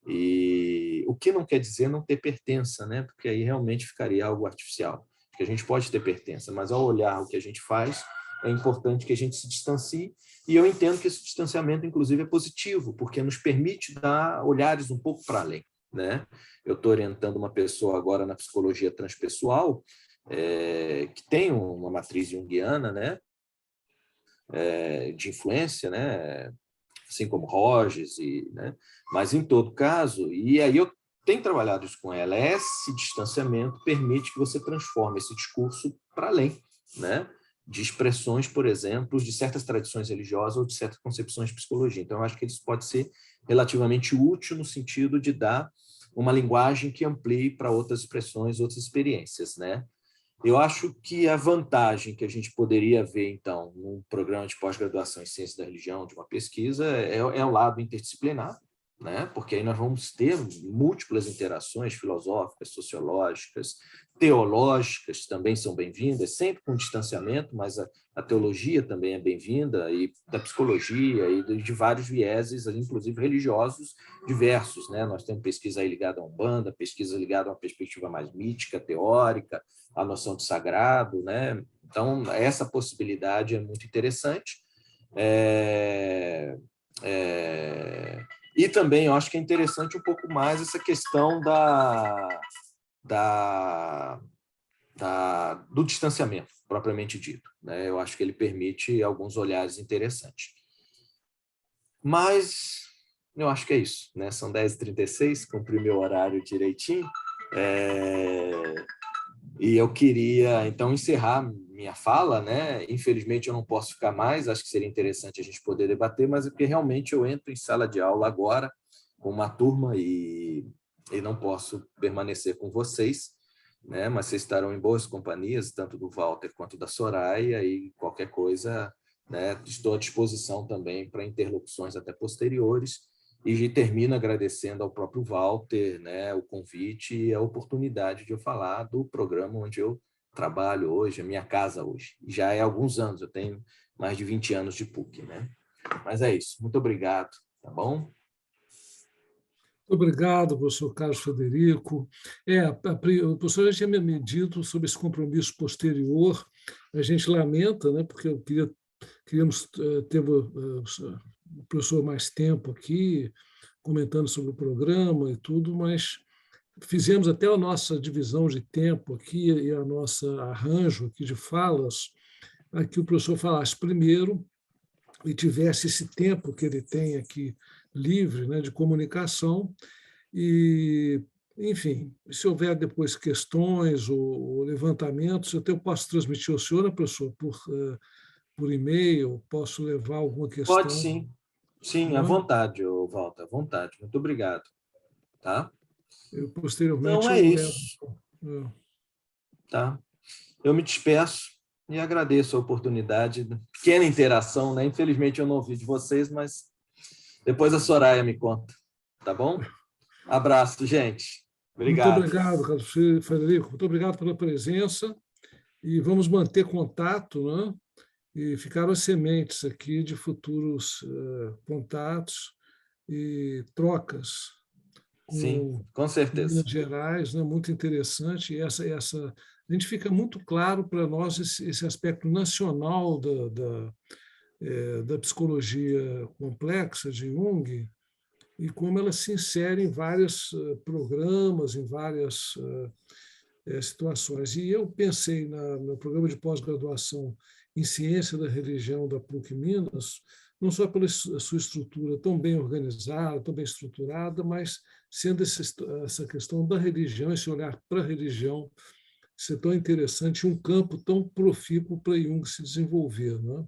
B: E o que não quer dizer não ter pertença, né? Porque aí realmente ficaria algo artificial. Porque a gente pode ter pertença, mas ao olhar o que a gente faz, é importante que a gente se distancie, e eu entendo que esse distanciamento, inclusive, é positivo, porque nos permite dar olhares um pouco para além, né? Eu estou orientando uma pessoa agora na psicologia transpessoal, que tem uma matriz junguiana, né? De influência, né? Assim como Rogers, né? Mas em todo caso, e aí eu tenho trabalhado isso com ela, esse distanciamento permite que você transforme esse discurso para além, né? De expressões, por exemplo, de certas tradições religiosas ou de certas concepções de psicologia. Então, eu acho que isso pode ser relativamente útil no sentido de dar uma linguagem que amplie para outras expressões, outras experiências, né? Eu acho que a vantagem que a gente poderia ver, então, num programa de pós-graduação em Ciência da Religião, de uma pesquisa, é o lado interdisciplinar, né? Porque aí nós vamos ter múltiplas interações filosóficas, sociológicas, teológicas, também são bem-vindas, sempre com distanciamento, mas a teologia também é bem-vinda, e da psicologia, e de vários vieses, inclusive religiosos diversos, né? Nós temos pesquisa aí ligada à Umbanda, pesquisa ligada a uma perspectiva mais mítica, teórica, a noção de sagrado, né? Então, essa possibilidade é muito interessante. E também eu acho que é interessante um pouco mais essa questão do distanciamento, propriamente dito, né? Eu acho que ele permite alguns olhares interessantes. Mas eu acho que é isso, né? São 10h36, cumpri meu horário direitinho. E eu queria, então, encerrar minha fala, né? Infelizmente, eu não posso ficar mais, acho que seria interessante a gente poder debater, mas é porque realmente eu entro em sala de aula agora com uma turma e não posso permanecer com vocês, né? Mas vocês estarão em boas companhias, tanto do Walter quanto da Soraya, e qualquer coisa, né? Estou à disposição também para interlocuções até posteriores. E termino agradecendo ao próprio Walter, né, o convite e a oportunidade de eu falar do programa onde eu trabalho hoje, a minha casa hoje. Já é há alguns anos, eu tenho mais de 20 anos de PUC, né? Mas é isso. Muito obrigado, tá bom?
A: Muito obrigado, professor Carlos Frederico. O professor já tinha me dito sobre esse compromisso posterior. A gente lamenta, né, porque queríamos ter o professor mais tempo aqui, comentando sobre o programa e tudo, mas fizemos até a nossa divisão de tempo aqui e a nossa arranjo aqui de falas, para que o professor falasse primeiro e tivesse esse tempo que ele tem aqui livre, né, de comunicação. E, enfim, se houver depois questões ou levantamentos, eu posso transmitir ao senhor, professor, por e-mail, posso levar alguma
B: Pode
A: questão.
B: sim. Sim, à vontade, Walter, à vontade. Muito obrigado. Tá?
A: Eu, posteriormente,
B: Então é
A: eu levo.
B: isso. Tá? Eu me despeço e agradeço a oportunidade, pequena interação, né? Infelizmente eu não ouvi de vocês, mas depois a Soraya me conta, tá bom? Abraço, gente.
A: Muito
B: Obrigado.
A: obrigado, Carlos Frederico. Muito obrigado pela presença e vamos manter contato, né? E ficaram as sementes aqui de futuros contatos e trocas
B: Sim,
A: com
B: com certeza.
A: Minas Gerais, né? Muito interessante. E a gente fica muito claro para nós esse aspecto nacional da psicologia complexa de Jung e como ela se insere em vários programas, em várias situações. E eu pensei no programa de pós-graduação em Ciência da Religião da PUC Minas, não só pela sua estrutura tão bem organizada, tão bem estruturada, mas sendo essa questão da religião, esse olhar para a religião ser tão interessante, um campo tão profícuo para Jung se desenvolver. Né?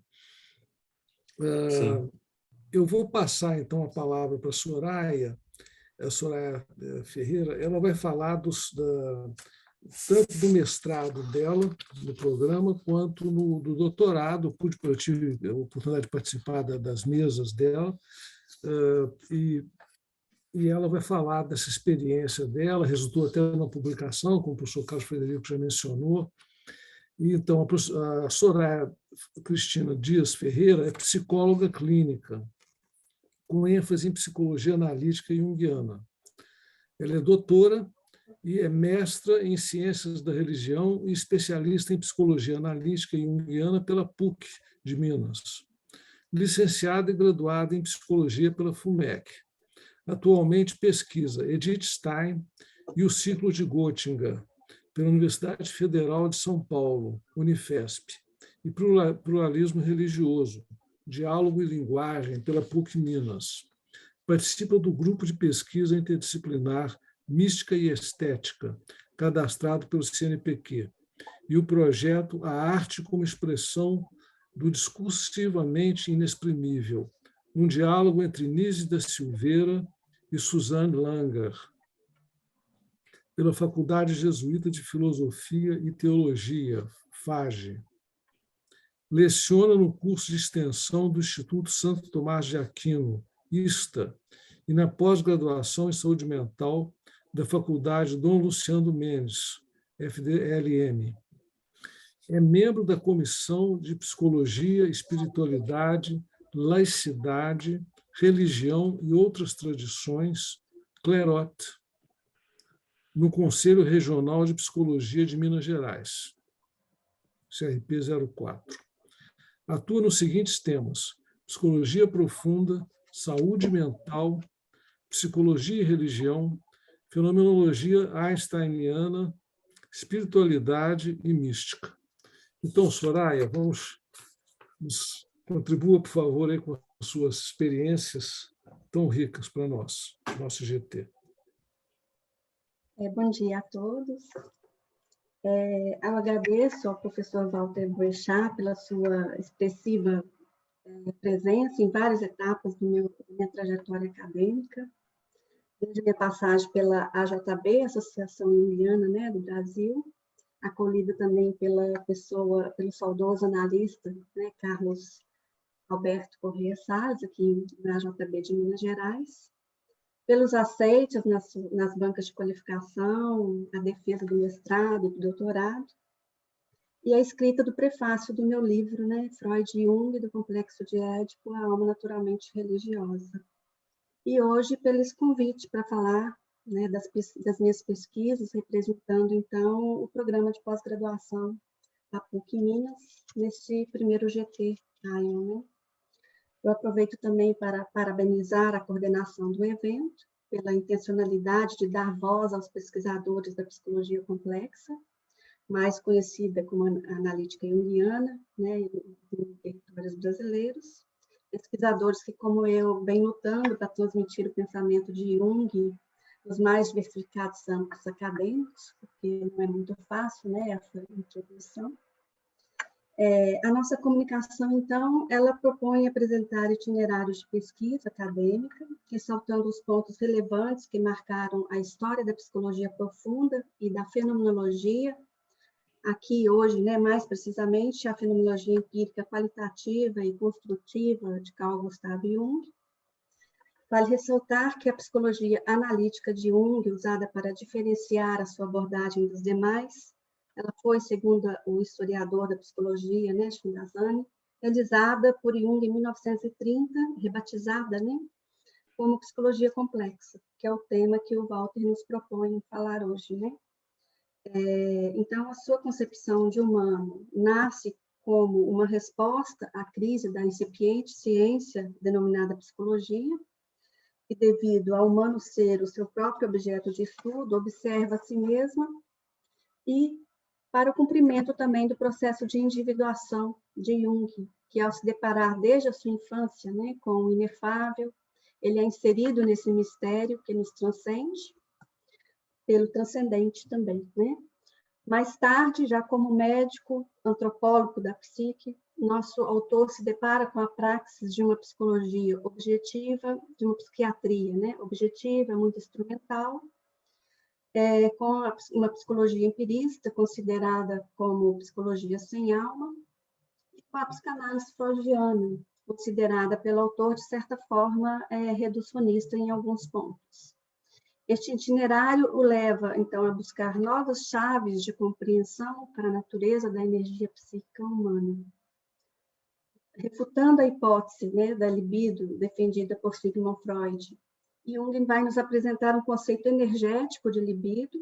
B: Sim.
A: Eu vou passar, então, a palavra para a Soraya Ferreira. Ela vai falar tanto do mestrado dela, no programa, quanto do doutorado. Eu tive a oportunidade de participar das mesas dela, e ela vai falar dessa experiência dela, resultou até na publicação, como o professor Carlos Frederico já mencionou. E, então, a Soraya Cristina Dias Ferreira é psicóloga clínica, com ênfase em psicologia analítica junguiana. Ela é doutora e é mestra em Ciências da Religião e especialista em Psicologia Analítica Junguiana pela PUC de Minas. Licenciada e graduada em Psicologia pela FUMEC. Atualmente pesquisa Edith Stein e o Ciclo de Göttingen, pela Universidade Federal de São Paulo, Unifesp, e Pluralismo Religioso, Diálogo e Linguagem, pela PUC Minas. Participa do grupo de pesquisa interdisciplinar Mística e Estética, cadastrado pelo CNPq, e o projeto A Arte como Expressão do Discursivamente Inexprimível, um diálogo entre Nise da Silveira e Suzanne Langer. pela Faculdade Jesuíta de Filosofia e Teologia, FAGE. Leciona no curso de extensão do Instituto Santo Tomás de Aquino, ISTA, e na pós-graduação em Saúde Mental da Faculdade Dom Luciano Mendes, FDLM. É membro da Comissão de Psicologia, Espiritualidade, Laicidade, Religião e Outras Tradições, CLEROT, no Conselho Regional de Psicologia de Minas Gerais, CRP 04. Atua nos seguintes temas: psicologia profunda, saúde mental, psicologia e religião, fenomenologia einsteiniana, espiritualidade e mística. Então, Soraya, contribua, por favor, aí com as suas experiências tão ricas para nós, nosso GT.
D: Bom dia a todos. Eu agradeço ao professor Walter Boechat pela sua expressiva presença em várias etapas da minha trajetória acadêmica, desde minha passagem pela AJB, Associação Junguiana, né, do Brasil, acolhida também pelo saudoso analista, né, Carlos Alberto Corrêa Salles, aqui na AJB de Minas Gerais, pelos aceites nas bancas de qualificação, a defesa do mestrado, do doutorado, e a escrita do prefácio do meu livro, né, Freud e Jung, do Complexo de Édipo, a Alma Naturalmente Religiosa. E hoje, pelo esse convite para falar, né, das minhas pesquisas, representando, então, o programa de pós-graduação da PUC Minas, nesse primeiro GT Ion, né? Eu aproveito também para parabenizar a coordenação do evento, pela intencionalidade de dar voz aos pesquisadores da psicologia complexa, mais conhecida como analítica junguiana, né, e intelectuais brasileiros, pesquisadores que, como eu, vêm lutando para transmitir o pensamento de Jung nos mais diversificados âmbitos acadêmicos, porque não é muito fácil, né, essa introdução. A nossa comunicação, então, ela propõe apresentar itinerários de pesquisa acadêmica, ressaltando os pontos relevantes que marcaram a história da psicologia profunda e da fenomenologia. Aqui, hoje, né, mais precisamente, a fenomenologia empírica qualitativa e construtiva de Carl Gustav Jung. Vale ressaltar que a psicologia analítica de Jung, usada para diferenciar a sua abordagem dos demais, ela foi, segundo o historiador da psicologia, né, Shindazani, realizada por Jung em 1930, rebatizada, né, como psicologia complexa, que é o tema que o Walter nos propõe falar hoje, né? Então, a sua concepção de humano nasce como uma resposta à crise da incipiente ciência denominada psicologia, e devido ao humano ser o seu próprio objeto de estudo, observa a si mesma e para o cumprimento também do processo de individuação de Jung, que ao se deparar desde a sua infância, né, com o inefável, ele é inserido nesse mistério que nos transcende, pelo transcendente também, né? Mais tarde, já como médico, antropólogo da psique, nosso autor se depara com a praxis de uma psicologia objetiva, de uma psiquiatria, né, objetiva, muito instrumental, com uma psicologia empirista, considerada como psicologia sem alma, e com a psicanálise freudiana, considerada pelo autor, de certa forma, reducionista em alguns pontos. Este itinerário o leva, então, a buscar novas chaves de compreensão para a natureza da energia psíquica humana. Refutando a hipótese, né, da libido, defendida por Sigmund Freud, Jung vai nos apresentar um conceito energético de libido,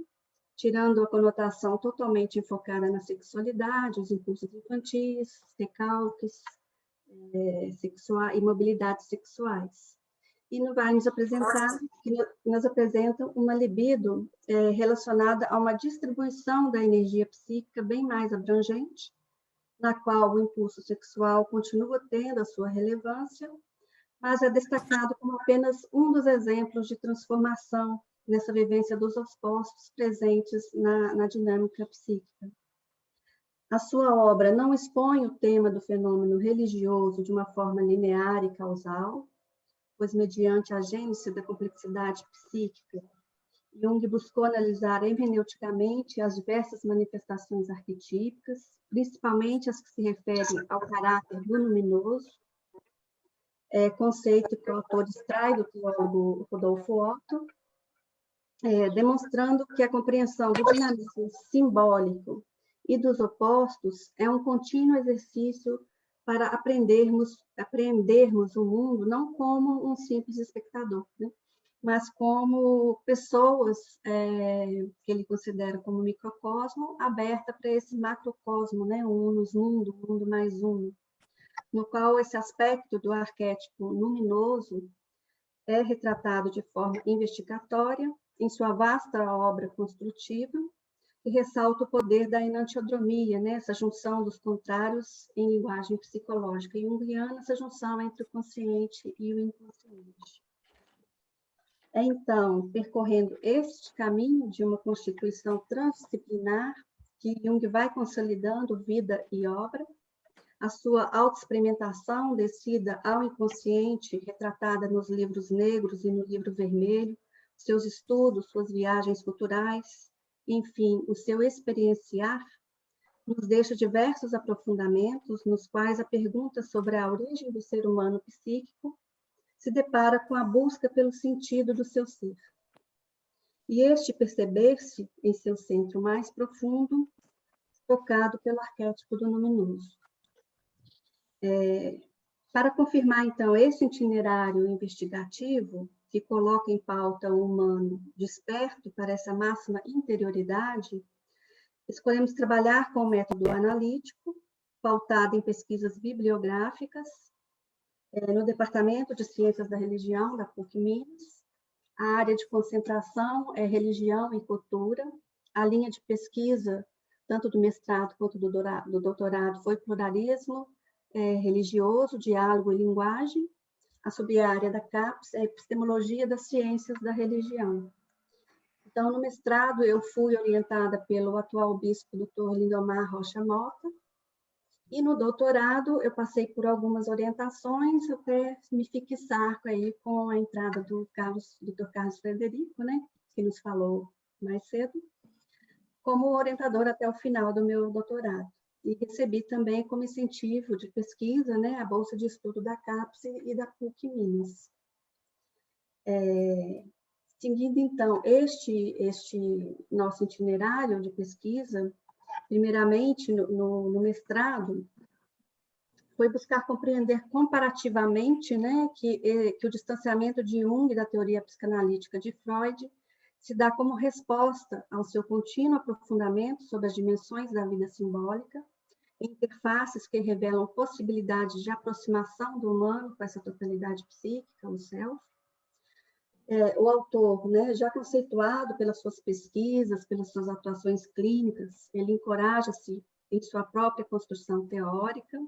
D: tirando a conotação totalmente enfocada na sexualidade, os impulsos infantis, recalques, e mobilidades sexuais. E vai nos apresenta uma libido relacionada a uma distribuição da energia psíquica bem mais abrangente, na qual o impulso sexual continua tendo a sua relevância, mas é destacado como apenas um dos exemplos de transformação nessa vivência dos opostos presentes na dinâmica psíquica. A sua obra não expõe o tema do fenômeno religioso de uma forma linear e causal, pois mediante a gênese da complexidade psíquica Jung buscou analisar hermeneuticamente as diversas manifestações arquetípicas, principalmente as que se referem ao caráter do luminoso, conceito que o autor extrai do teólogo Rodolfo Otto, demonstrando que a compreensão do dinamismo simbólico e dos opostos é um contínuo exercício para apreendermos o mundo não como um simples espectador, né? Mas como pessoas que ele considera como microcosmo, aberta para esse macrocosmo, né? O unus mundo, o mundo mais uno, no qual esse aspecto do arquétipo luminoso é retratado de forma investigatória em sua vasta obra construtiva, que ressalta o poder da enantiodromia, né? Essa junção dos contrários em linguagem psicológica junguiana, essa junção entre o consciente e o inconsciente. Então, percorrendo este caminho de uma constituição transdisciplinar, que Jung vai consolidando vida e obra, a sua autoexperimentação descida ao inconsciente, retratada nos livros negros e no livro vermelho, seus estudos, suas viagens culturais, enfim, o seu experienciar, nos deixa diversos aprofundamentos, nos quais a pergunta sobre a origem do ser humano psíquico se depara com a busca pelo sentido do seu ser. E este perceber-se em seu centro mais profundo, tocado pelo arquétipo do luminoso. Para confirmar, então, esse itinerário investigativo, que coloca em pauta o humano desperto para essa máxima interioridade, escolhemos trabalhar com o método analítico, pautado em pesquisas bibliográficas, no Departamento de Ciências da Religião, da PUC-Minas. A área de concentração é religião e cultura. A linha de pesquisa, tanto do mestrado quanto do doutorado, foi pluralismo religioso, diálogo e linguagem. A subárea da CAPES é epistemologia das ciências da religião. Então, no mestrado, eu fui orientada pelo atual bispo, Dr. Lindomar Rocha Mota, e no doutorado eu passei por algumas orientações até me fixar aí com a entrada do Dr. Carlos Frederico, né, que nos falou mais cedo, como orientador até o final do meu doutorado. E recebi também como incentivo de pesquisa, né, a bolsa de estudo da CAPES e da PUC-Minas. Seguindo, então, este nosso itinerário de pesquisa, primeiramente, no mestrado, foi buscar compreender comparativamente, né, que o distanciamento de Jung da teoria psicanalítica de Freud se dá como resposta ao seu contínuo aprofundamento sobre as dimensões da vida simbólica, interfaces que revelam possibilidades de aproximação do humano com essa totalidade psíquica, o self. O autor, né, já conceituado pelas suas pesquisas, pelas suas atuações clínicas, ele encoraja-se em sua própria construção teórica,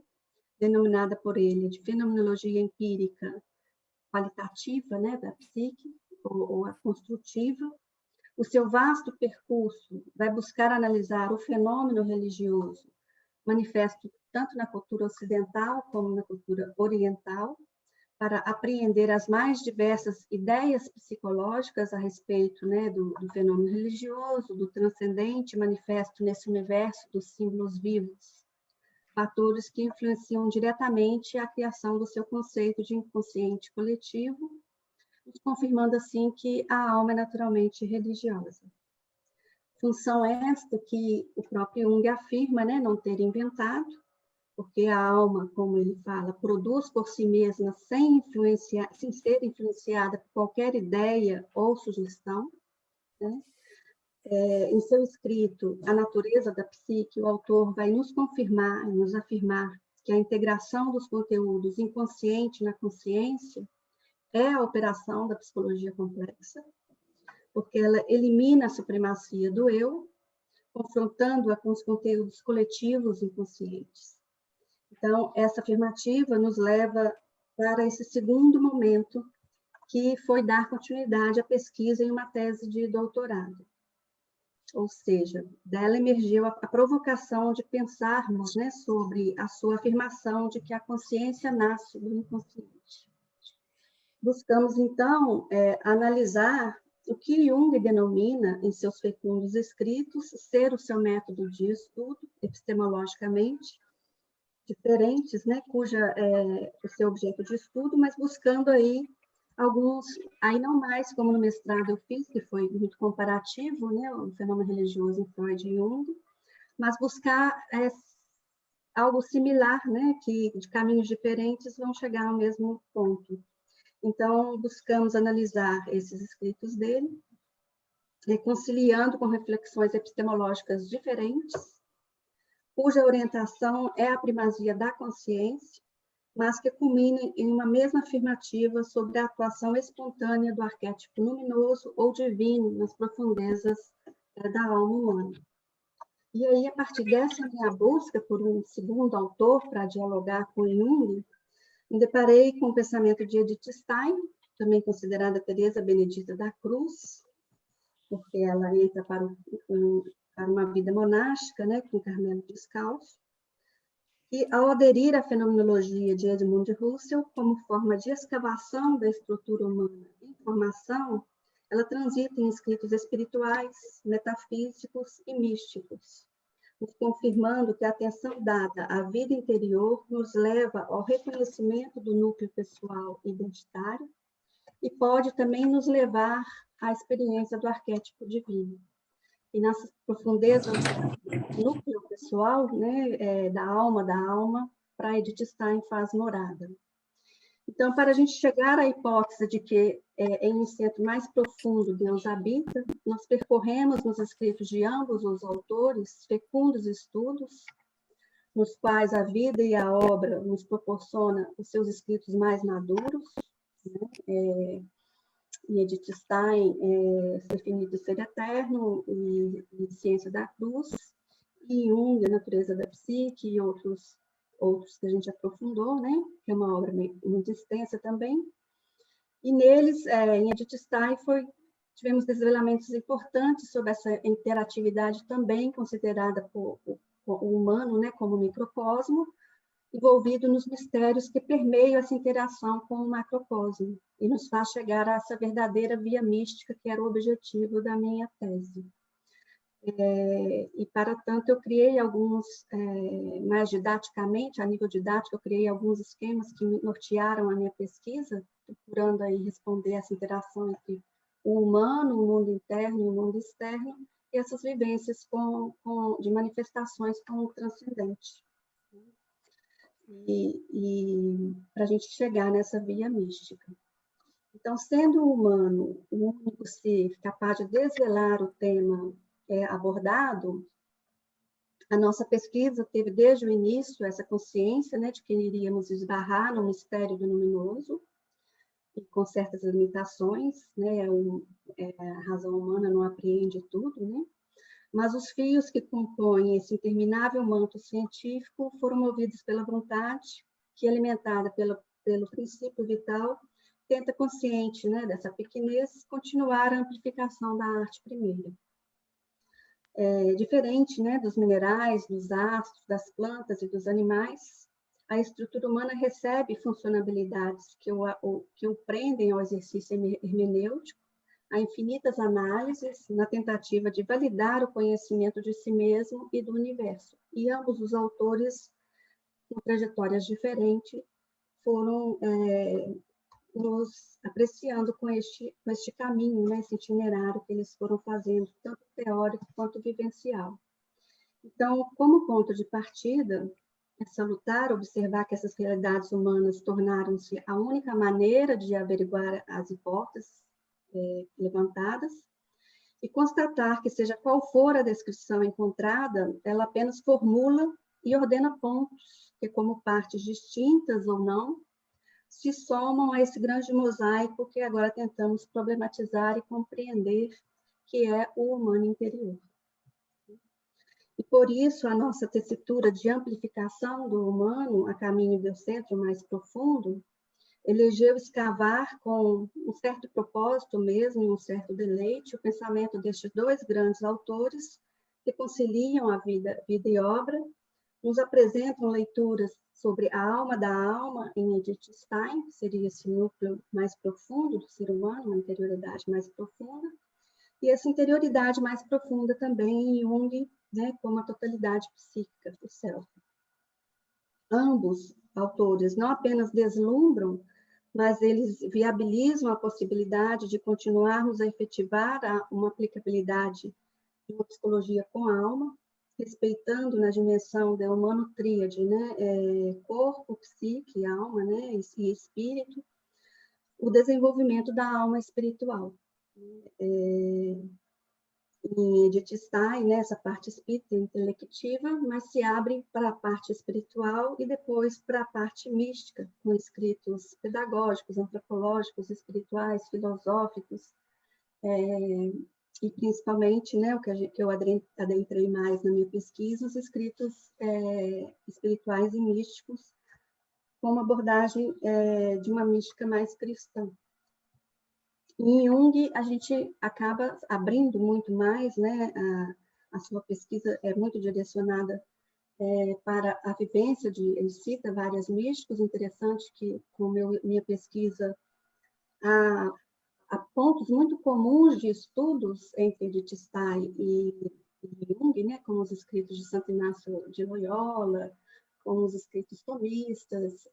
D: denominada por ele de fenomenologia empírica qualitativa, né, da psique, ou a construtiva. O seu vasto percurso vai buscar analisar o fenômeno religioso, manifesto tanto na cultura ocidental como na cultura oriental, para apreender as mais diversas ideias psicológicas a respeito, né, do fenômeno religioso, do transcendente manifesto nesse universo dos símbolos vivos, fatores que influenciam diretamente a criação do seu conceito de inconsciente coletivo, confirmando assim que a alma é naturalmente religiosa. Função esta que o próprio Jung afirma, né, não ter inventado, porque a alma, como ele fala, produz por si mesma sem ser influenciada por qualquer ideia ou sugestão, né? Em seu escrito A Natureza da Psique, o autor vai nos confirmar, nos afirmar que a integração dos conteúdos inconsciente na consciência é a operação da psicologia complexa, porque ela elimina a supremacia do eu, confrontando-a com os conteúdos coletivos inconscientes. Então, essa afirmativa nos leva para esse segundo momento, que foi dar continuidade à pesquisa em uma tese de doutorado. Ou seja, dela emergiu a provocação de pensarmos, né, sobre a sua afirmação de que a consciência nasce do inconsciente. Buscamos, então, analisar o que Jung denomina, em seus fecundos escritos, ser o seu método de estudo, epistemologicamente diferentes, né, cuja o seu objeto de estudo, mas buscando aí alguns, aí não mais como no mestrado eu fiz, que foi muito comparativo, né, o fenômeno religioso em Freud e Jung, mas buscar algo similar, né, que de caminhos diferentes vão chegar ao mesmo ponto. Então, buscamos analisar esses escritos dele, reconciliando com reflexões epistemológicas diferentes, cuja orientação é a primazia da consciência, mas que culmina em uma mesma afirmativa sobre a atuação espontânea do arquétipo luminoso ou divino nas profundezas da alma humana. E aí, a partir dessa minha busca por um segundo autor para dialogar com Jung, me deparei com o pensamento de Edith Stein, também considerada Teresa Benedita da Cruz, porque ela entra para uma vida monástica, né, com Carmelo Descalço, e ao aderir à fenomenologia de Edmund Husserl como forma de escavação da estrutura humana em formação, ela transita em escritos espirituais, metafísicos e místicos, nos confirmando que a atenção dada à vida interior nos leva ao reconhecimento do núcleo pessoal identitário e pode também nos levar à experiência do arquétipo divino. E nas profundezas do núcleo pessoal, né, da alma, para Edith Stein faz morada. Então, para a gente chegar à hipótese de que em um centro mais profundo Deus habita, nós percorremos nos escritos de ambos os autores fecundos estudos, nos quais a vida e a obra nos proporciona os seus escritos mais maduros, né? E Edith Stein, Ser Finito e Ser Eterno, e Ciência da Cruz, e Jung, A Natureza da Psique, e outros que a gente aprofundou, né? Que é uma obra muito extensa também. E neles, em Edith Stein, tivemos desvelamentos importantes sobre essa interatividade também considerada por o humano, né, como microcosmo, envolvido nos mistérios que permeiam essa interação com o macrocosmo e nos faz chegar a essa verdadeira via mística que era o objetivo da minha tese. E, para tanto, eu criei mais didaticamente, a nível didático, eu criei alguns esquemas que nortearam a minha pesquisa, procurando aí responder essa interação entre o humano, o mundo interno e o mundo externo, e essas vivências de manifestações com o transcendente. E para a gente chegar nessa via mística. Então, sendo o humano o único ser capaz de desvelar o tema abordado, a nossa pesquisa teve desde o início essa consciência, né, de que iríamos esbarrar no mistério do luminoso, e com certas limitações, né, a razão humana não apreende tudo, né? Mas os fios que compõem esse interminável manto científico foram movidos pela vontade, que, alimentada pelo princípio vital, tenta, consciente, né, dessa pequenez, continuar a amplificação da arte primeira. Diferente, né, dos minerais, dos astros, das plantas e dos animais, a estrutura humana recebe funcionalidades que o prendem ao exercício hermenêutico, a infinitas análises na tentativa de validar o conhecimento de si mesmo e do universo. E ambos os autores, com trajetórias diferentes, foram nos apreciando com este caminho, né, esse itinerário que eles foram fazendo, tanto teórico quanto vivencial. Então, como ponto de partida, é salutar observar que essas realidades humanas tornaram-se a única maneira de averiguar as hipóteses levantadas, e constatar que, seja qual for a descrição encontrada, ela apenas formula e ordena pontos que, como partes distintas ou não, se somam a esse grande mosaico que agora tentamos problematizar e compreender, que é o humano interior. E por isso a nossa tessitura de amplificação do humano a caminho do centro mais profundo elegeu escavar com um certo propósito mesmo e um certo deleite o pensamento destes dois grandes autores que conciliam a vida e obra nos apresentam leituras sobre a alma da alma em Edith Stein, que seria esse núcleo mais profundo do ser humano, uma interioridade mais profunda, e essa interioridade mais profunda também em Jung, né, como a totalidade psíquica do self. Ambos autores não apenas deslumbram, mas eles viabilizam a possibilidade de continuarmos a efetivar uma aplicabilidade de uma psicologia com alma, respeitando na dimensão da humanotríade, né, corpo, psique, alma, né, e espírito, o desenvolvimento da alma espiritual. Em Edith Stein, né, essa parte espírita intelectiva, mas se abre para a parte espiritual e depois para a parte mística, com escritos pedagógicos, antropológicos, espirituais, filosóficos, e principalmente, né, o que eu adentrei mais na minha pesquisa, os escritos espirituais e místicos, com uma abordagem de uma mística mais cristã. Em Jung, a gente acaba abrindo muito mais, né, a sua pesquisa é muito direcionada para a vivência ele cita vários místicos, interessante que, com minha pesquisa, há pontos muito comuns de estudos entre Edith Stein e Jung, né, como os escritos de Santo Inácio de Loyola, com os escritos tomistas,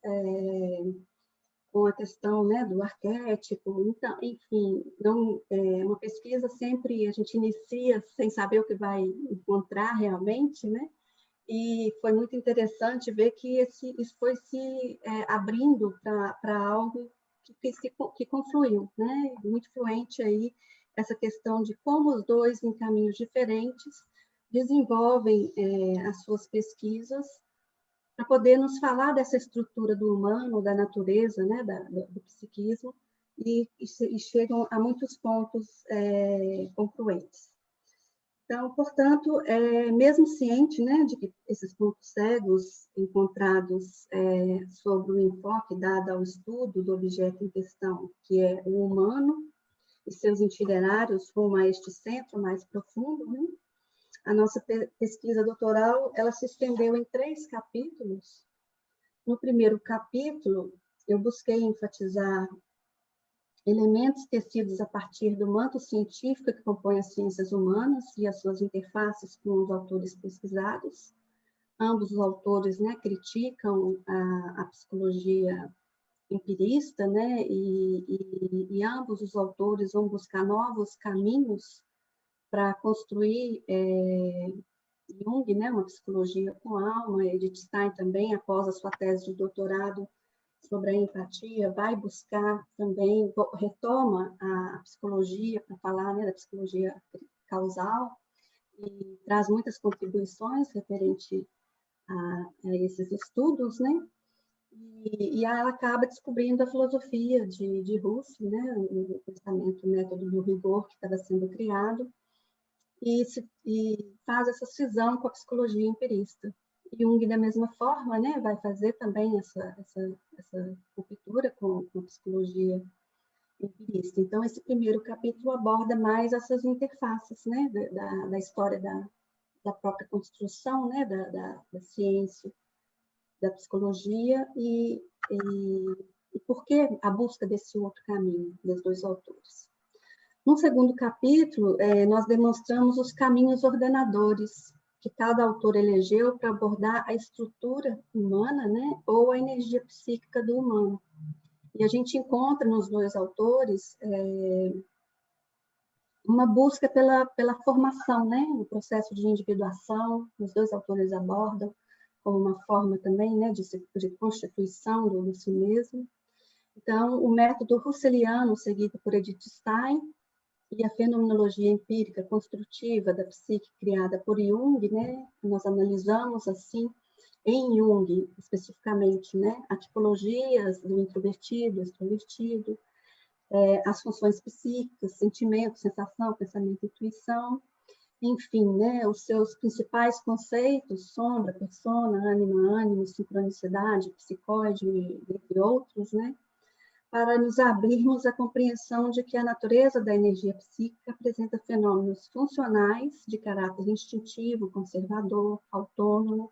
D: com a questão, né, do arquétipo. Então, enfim, não, uma pesquisa sempre a gente inicia sem saber o que vai encontrar realmente, né? E foi muito interessante ver que isso foi se abrindo para algo que confluiu, né? Muito fluente aí essa questão de como os dois, em caminhos diferentes, desenvolvem as suas pesquisas para poder nos falar dessa estrutura do humano, da natureza, né, do psiquismo, e chegam a muitos pontos concluentes. Então, portanto, mesmo ciente, né, de que esses pontos cegos encontrados sobre o enfoque dado ao estudo do objeto em questão, que é o humano, e seus itinerários rumo a este centro mais profundo, né, a nossa pesquisa doutoral, ela se estendeu em 3 capítulos. No primeiro capítulo, eu busquei enfatizar elementos tecidos a partir do manto científico que compõe as ciências humanas e as suas interfaces com os autores pesquisados. Ambos os autores, né, criticam a psicologia empirista, né, e ambos os autores vão buscar novos caminhos para construir Jung, né, uma psicologia com alma. Edith Stein também, após a sua tese de doutorado sobre a empatia, vai buscar também, retoma a psicologia para falar, né, da psicologia causal, e traz muitas contribuições referente a esses estudos, né? E ela acaba descobrindo a filosofia de Husserl, né, o pensamento, o método do rigor que estava sendo criado, e faz essa cisão com a psicologia empirista. Jung, da mesma forma, né, vai fazer também essa ruptura com a psicologia empirista. Então, esse primeiro capítulo aborda mais essas interfaces, né, da história da própria construção, né, da ciência, da psicologia, e por que a busca desse outro caminho, dos dois autores. No segundo capítulo, nós demonstramos os caminhos ordenadores que cada autor elegeu para abordar a estrutura humana, né, ou a energia psíquica do humano. E a gente encontra nos dois autores uma busca pela formação, né, o processo de individuação. Os dois autores abordam como uma forma também, né, de constituição do si mesmo. Então, o método husserliano seguido por Edith Stein e a fenomenologia empírica construtiva da psique criada por Jung, né, nós analisamos assim em Jung especificamente, né, as tipologias do introvertido, extrovertido, as funções psíquicas, sentimento, sensação, pensamento, intuição, enfim, né, os seus principais conceitos, sombra, persona, ânimo, sincronicidade, psicóide, entre outros, né, para nos abrirmos à compreensão de que a natureza da energia psíquica apresenta fenômenos funcionais de caráter instintivo, conservador, autônomo,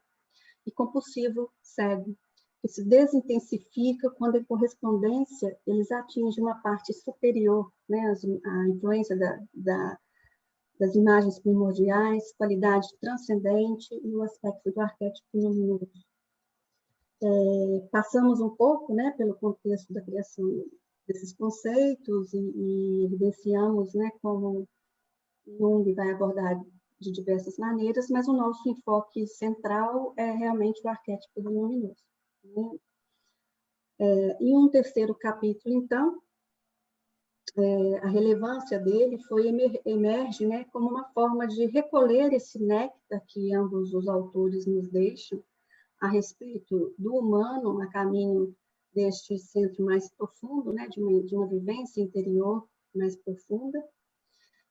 D: e compulsivo cego, que se desintensifica quando a correspondência eles atingem uma parte superior, né, a influência das imagens primordiais, qualidade transcendente e o aspecto do arquétipo luminoso. Passamos um pouco, né, pelo contexto da criação desses conceitos e evidenciamos, né, como Jung vai abordar de diversas maneiras, mas o nosso enfoque central é realmente o arquétipo do luminoso. Né? Em um terceiro capítulo, então, a relevância dele emerge, né, como uma forma de recolher esse néctar que ambos os autores nos deixam a respeito do humano a caminho deste centro mais profundo, né, de uma vivência interior mais profunda.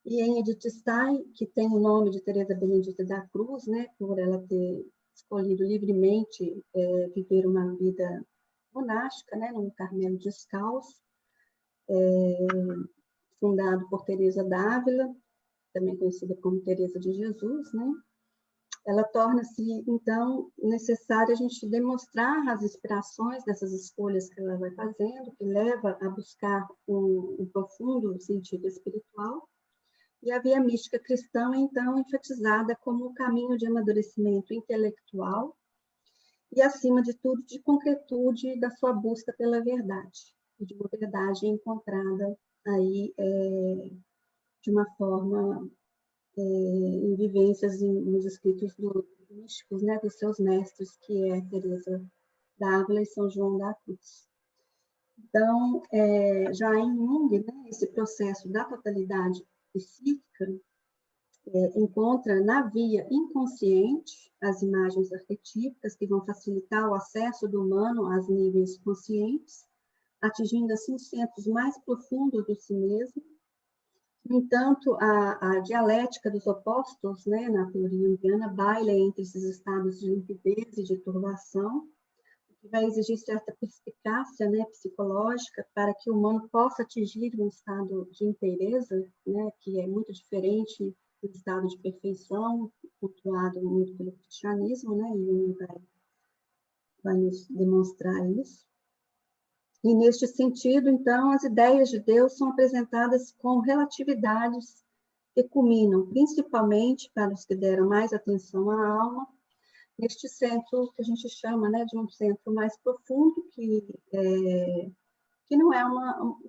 D: E em Edith Stein, que tem o nome de Teresa Benedita da Cruz, né, por ela ter escolhido livremente viver uma vida monástica, né, num Carmelo descalço, fundado por Teresa d'Ávila, também conhecida como Teresa de Jesus, né? Ela torna-se, então, necessária a gente demonstrar as inspirações dessas escolhas que ela vai fazendo, que leva a buscar um profundo sentido espiritual. E a via mística cristã é, então, enfatizada como o caminho de amadurecimento intelectual e, acima de tudo, de concretude da sua busca pela verdade, e de uma verdade encontrada aí de uma forma em vivências nos escritos místicos, né, dos seus mestres, que é Teresa d'Ávila e São João da Cruz. Então, já em Jung, né, esse processo da totalidade psíquica encontra na via inconsciente as imagens arquetípicas que vão facilitar o acesso do humano aos níveis conscientes, atingindo assim os centros mais profundos do si mesmo. No entanto, a dialética dos opostos, né, na teoria junguiana, baila entre esses estados de limpidez e de turbação, que vai exigir certa perspicácia, né, psicológica para que o humano possa atingir um estado de inteireza, né, que é muito diferente do estado de perfeição, cultuado muito pelo cristianismo, né, e ele vai nos demonstrar isso. E, neste sentido, então, as ideias de Deus são apresentadas com relatividades que culminam, principalmente para os que deram mais atenção à alma, neste centro que a gente chama, né, de um centro mais profundo, que não é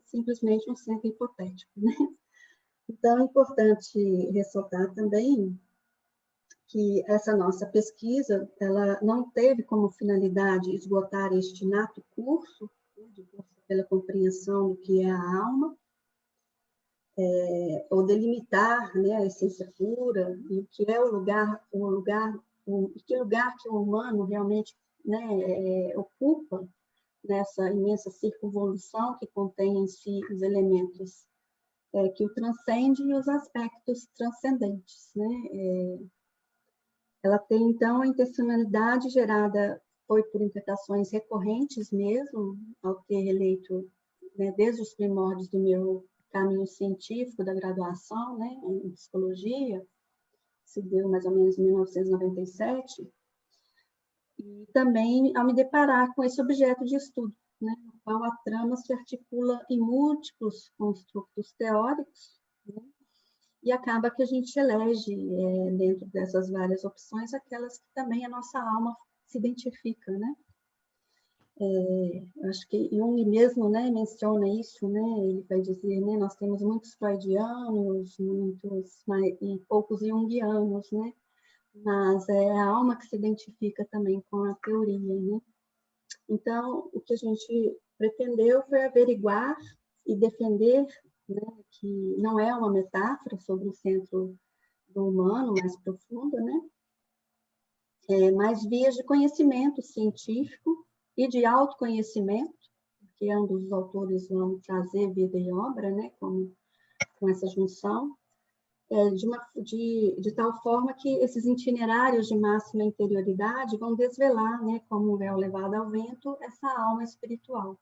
D: simplesmente um centro hipotético. Né? Então, é importante ressaltar também que essa nossa pesquisa ela não teve como finalidade esgotar este nato curso, né, de busca pela compreensão do que é a alma, ou delimitar, né, a essência pura e o que é que lugar que o humano realmente, né, ocupa nessa imensa circunvolução que contém em si os elementos que o transcende e os aspectos transcendentes, né? Ela tem, então, a intencionalidade gerada foi por interpretações recorrentes mesmo, ao ter eleito, né, desde os primórdios do meu caminho científico da graduação, né, em psicologia, se deu mais ou menos em 1997, e também ao me deparar com esse objeto de estudo, né, no qual a trama se articula em múltiplos construtos teóricos, né, e acaba que a gente elege, dentro dessas várias opções, aquelas que também a nossa alma se identifica, né? Acho que Jung mesmo, né, menciona isso, né? Ele vai dizer, né, nós temos muitos freudianos, e poucos junguianos, né? Mas é a alma que se identifica também com a teoria, né? Então, o que a gente pretendeu foi averiguar e defender, né, que não é uma metáfora sobre o centro do humano mais profundo, né? Mas vias de conhecimento científico e de autoconhecimento, que ambos os autores vão trazer vida e obra, né, com essa junção, de tal forma que esses itinerários de máxima interioridade vão desvelar, né, como um véu levado ao vento, essa alma espiritual.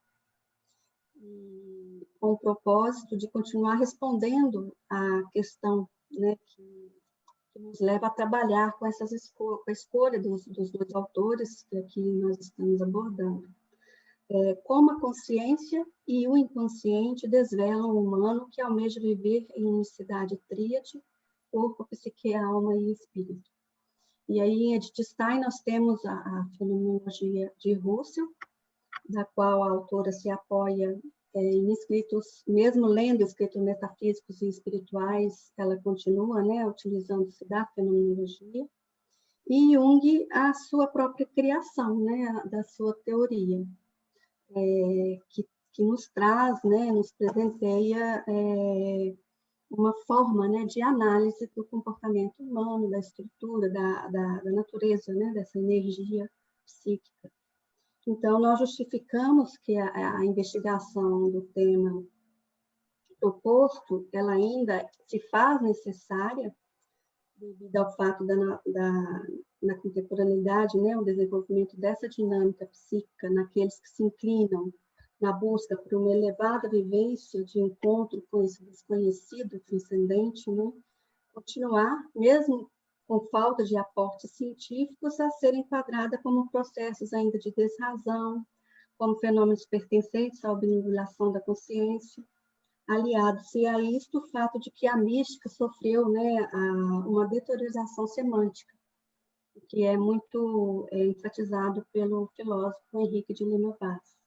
D: E com o propósito de continuar respondendo à questão, né, que nos leva a trabalhar com com a escolha dos dois autores que aqui nós estamos abordando. Como a consciência e o inconsciente desvelam o humano que almeja viver em unicidade tríade, corpo, psique, alma e espírito. E aí, em Edith Stein, nós temos a fenomenologia de Russell, da qual a autora se apoia em escritos, mesmo lendo escritos metafísicos e espirituais, ela continua, né, utilizando-se da fenomenologia, e Jung, a sua própria criação, né, da sua teoria, que nos traz, né, nos presenteia uma forma, né, de análise do comportamento humano, da estrutura, da natureza, né, dessa energia psíquica. Então, nós justificamos que a investigação do tema proposto, ela ainda se faz necessária devido ao fato na contemporaneidade, né, o desenvolvimento dessa dinâmica psíquica naqueles que se inclinam na busca por uma elevada vivência de encontro com esse desconhecido transcendente, né, continuar, mesmo com falta de aportes científicos, a ser enquadrada como processos ainda de desrazão, como fenômenos pertencentes à obnubilação da consciência, aliado-se a isto o fato de que a mística sofreu, né, uma deteriorização semântica, que é muito enfatizado pelo filósofo Henrique de Lima Vaz.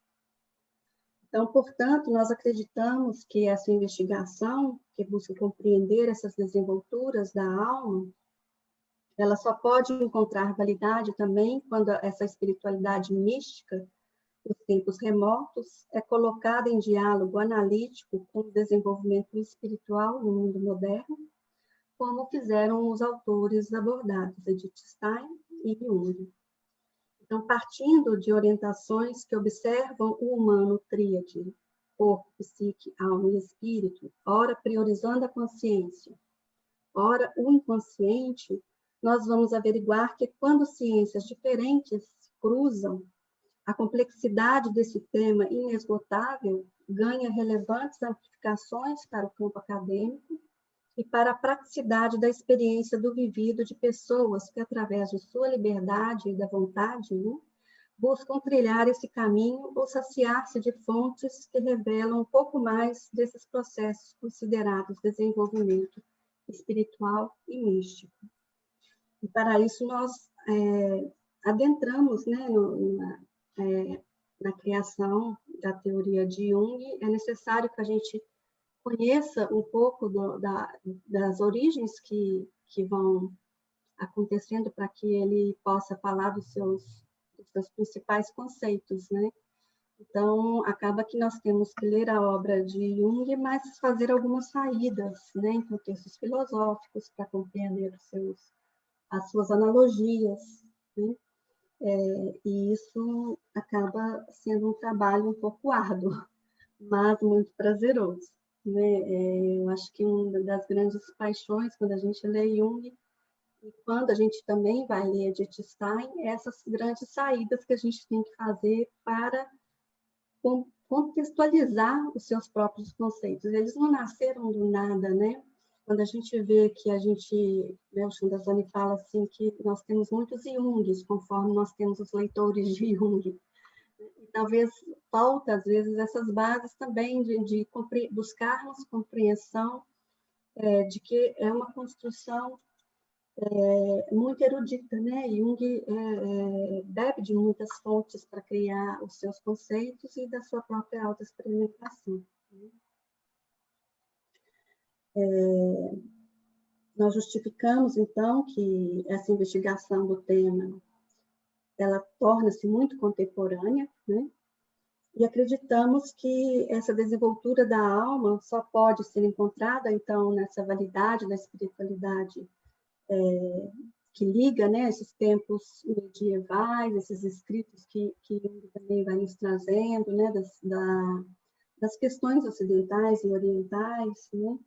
D: Então, portanto, nós acreditamos que essa investigação, que busca compreender essas desenvolturas da alma, ela só pode encontrar validade também quando essa espiritualidade mística, nos tempos remotos, é colocada em diálogo analítico com o desenvolvimento espiritual no mundo moderno, como fizeram os autores abordados, Edith Stein e Jung. Então, partindo de orientações que observam o humano tríade, corpo, psique, alma e espírito, ora priorizando a consciência, ora o inconsciente, nós vamos averiguar que quando ciências diferentes se cruzam, a complexidade desse tema inesgotável ganha relevantes amplificações para o campo acadêmico e para a praticidade da experiência do vivido de pessoas que, através de sua liberdade e da vontade, né, buscam trilhar esse caminho ou saciar-se de fontes que revelam um pouco mais desses processos considerados desenvolvimento espiritual e místico. E para isso nós adentramos, né, na criação da teoria de Jung. É necessário que a gente conheça um pouco das origens que vão acontecendo para que ele possa falar dos seus principais conceitos, né? Então, acaba que nós temos que ler a obra de Jung, mas fazer algumas saídas, né, em contextos filosóficos, para compreender as suas analogias, né? E isso acaba sendo um trabalho um pouco árduo, mas muito prazeroso, né? Eu acho que uma das grandes paixões quando a gente lê Jung e quando a gente também vai ler Edith Stein, essas grandes saídas que a gente tem que fazer para contextualizar os seus próprios conceitos. Eles não nasceram do nada, né? Quando a gente vê que né, o Chandazani fala assim que nós temos muitos Jungs, conforme nós temos os leitores de Jung. E talvez falta, às vezes, essas bases também de buscarmos compreensão de que é uma construção muito erudita, né? Jung bebe de muitas fontes para criar os seus conceitos e da sua própria autoexperimentação. Nós justificamos, então, que essa investigação do tema ela torna-se muito contemporânea, né? E acreditamos que essa desenvoltura da alma só pode ser encontrada, então, nessa validade da espiritualidade que liga, né, esses tempos medievais, esses escritos que também vai nos trazendo, né, das questões ocidentais e orientais, né,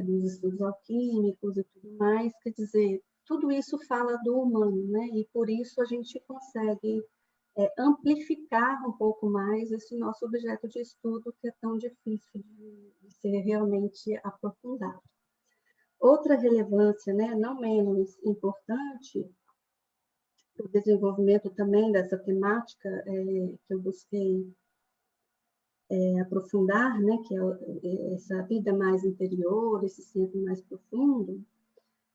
D: dos estudos alquímicos e tudo mais. Quer dizer, tudo isso fala do humano, né, e por isso a gente consegue amplificar um pouco mais esse nosso objeto de estudo que é tão difícil de ser realmente aprofundado. Outra relevância, né, não menos importante, o desenvolvimento também dessa temática que eu busquei aprofundar, né, que é essa vida mais interior, esse centro mais profundo,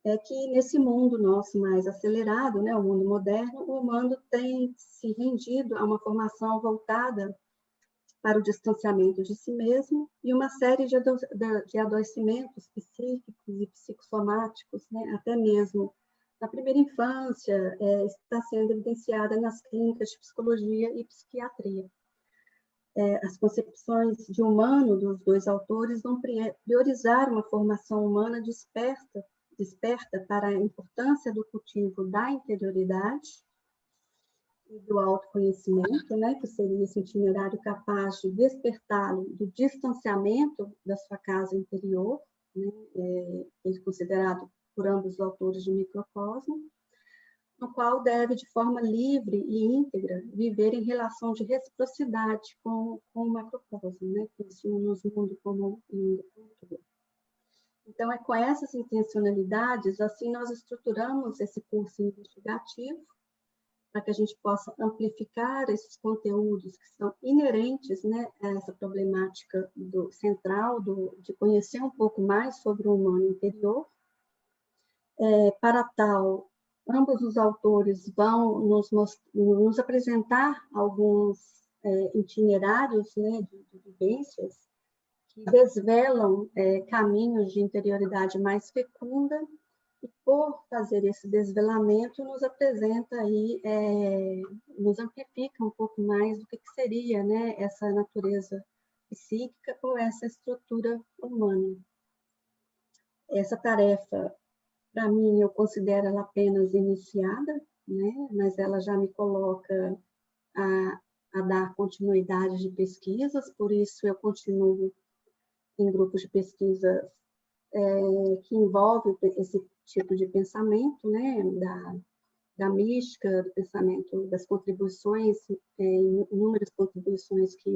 D: é que nesse mundo nosso mais acelerado, né, o mundo moderno, o humano tem se rendido a uma formação voltada para o distanciamento de si mesmo e uma série de adoecimentos psíquicos e psicossomáticos, né, até mesmo na primeira infância, está sendo evidenciada nas clínicas de psicologia e psiquiatria. As concepções de humano dos dois autores vão priorizar uma formação humana desperta para a importância do cultivo da interioridade e do autoconhecimento, né, que seria esse itinerário capaz de despertá-lo do distanciamento da sua casa interior, né, considerado por ambos os autores de microcosmo, no qual deve, de forma livre e íntegra, viver em relação de reciprocidade com o macrocosmo, né, que nos mundo como mundo cultura. Então, com essas intencionalidades, assim, nós estruturamos esse curso investigativo para que a gente possa amplificar esses conteúdos que são inerentes, né, a essa problemática central de conhecer um pouco mais sobre o humano interior. Para tal, ambos os autores vão nos apresentar alguns itinerários, né, de vivências que desvelam caminhos de interioridade mais fecunda e, por fazer esse desvelamento, nos apresenta aí, nos amplifica um pouco mais do que seria, né, essa natureza psíquica ou essa estrutura humana. Essa tarefa, para mim, eu considero ela apenas iniciada, né, mas ela já me coloca a dar continuidade de pesquisas, por isso eu continuo em grupos de pesquisa que envolvem esse tipo de pensamento, né, da mística, do pensamento, das contribuições, inúmeras contribuições que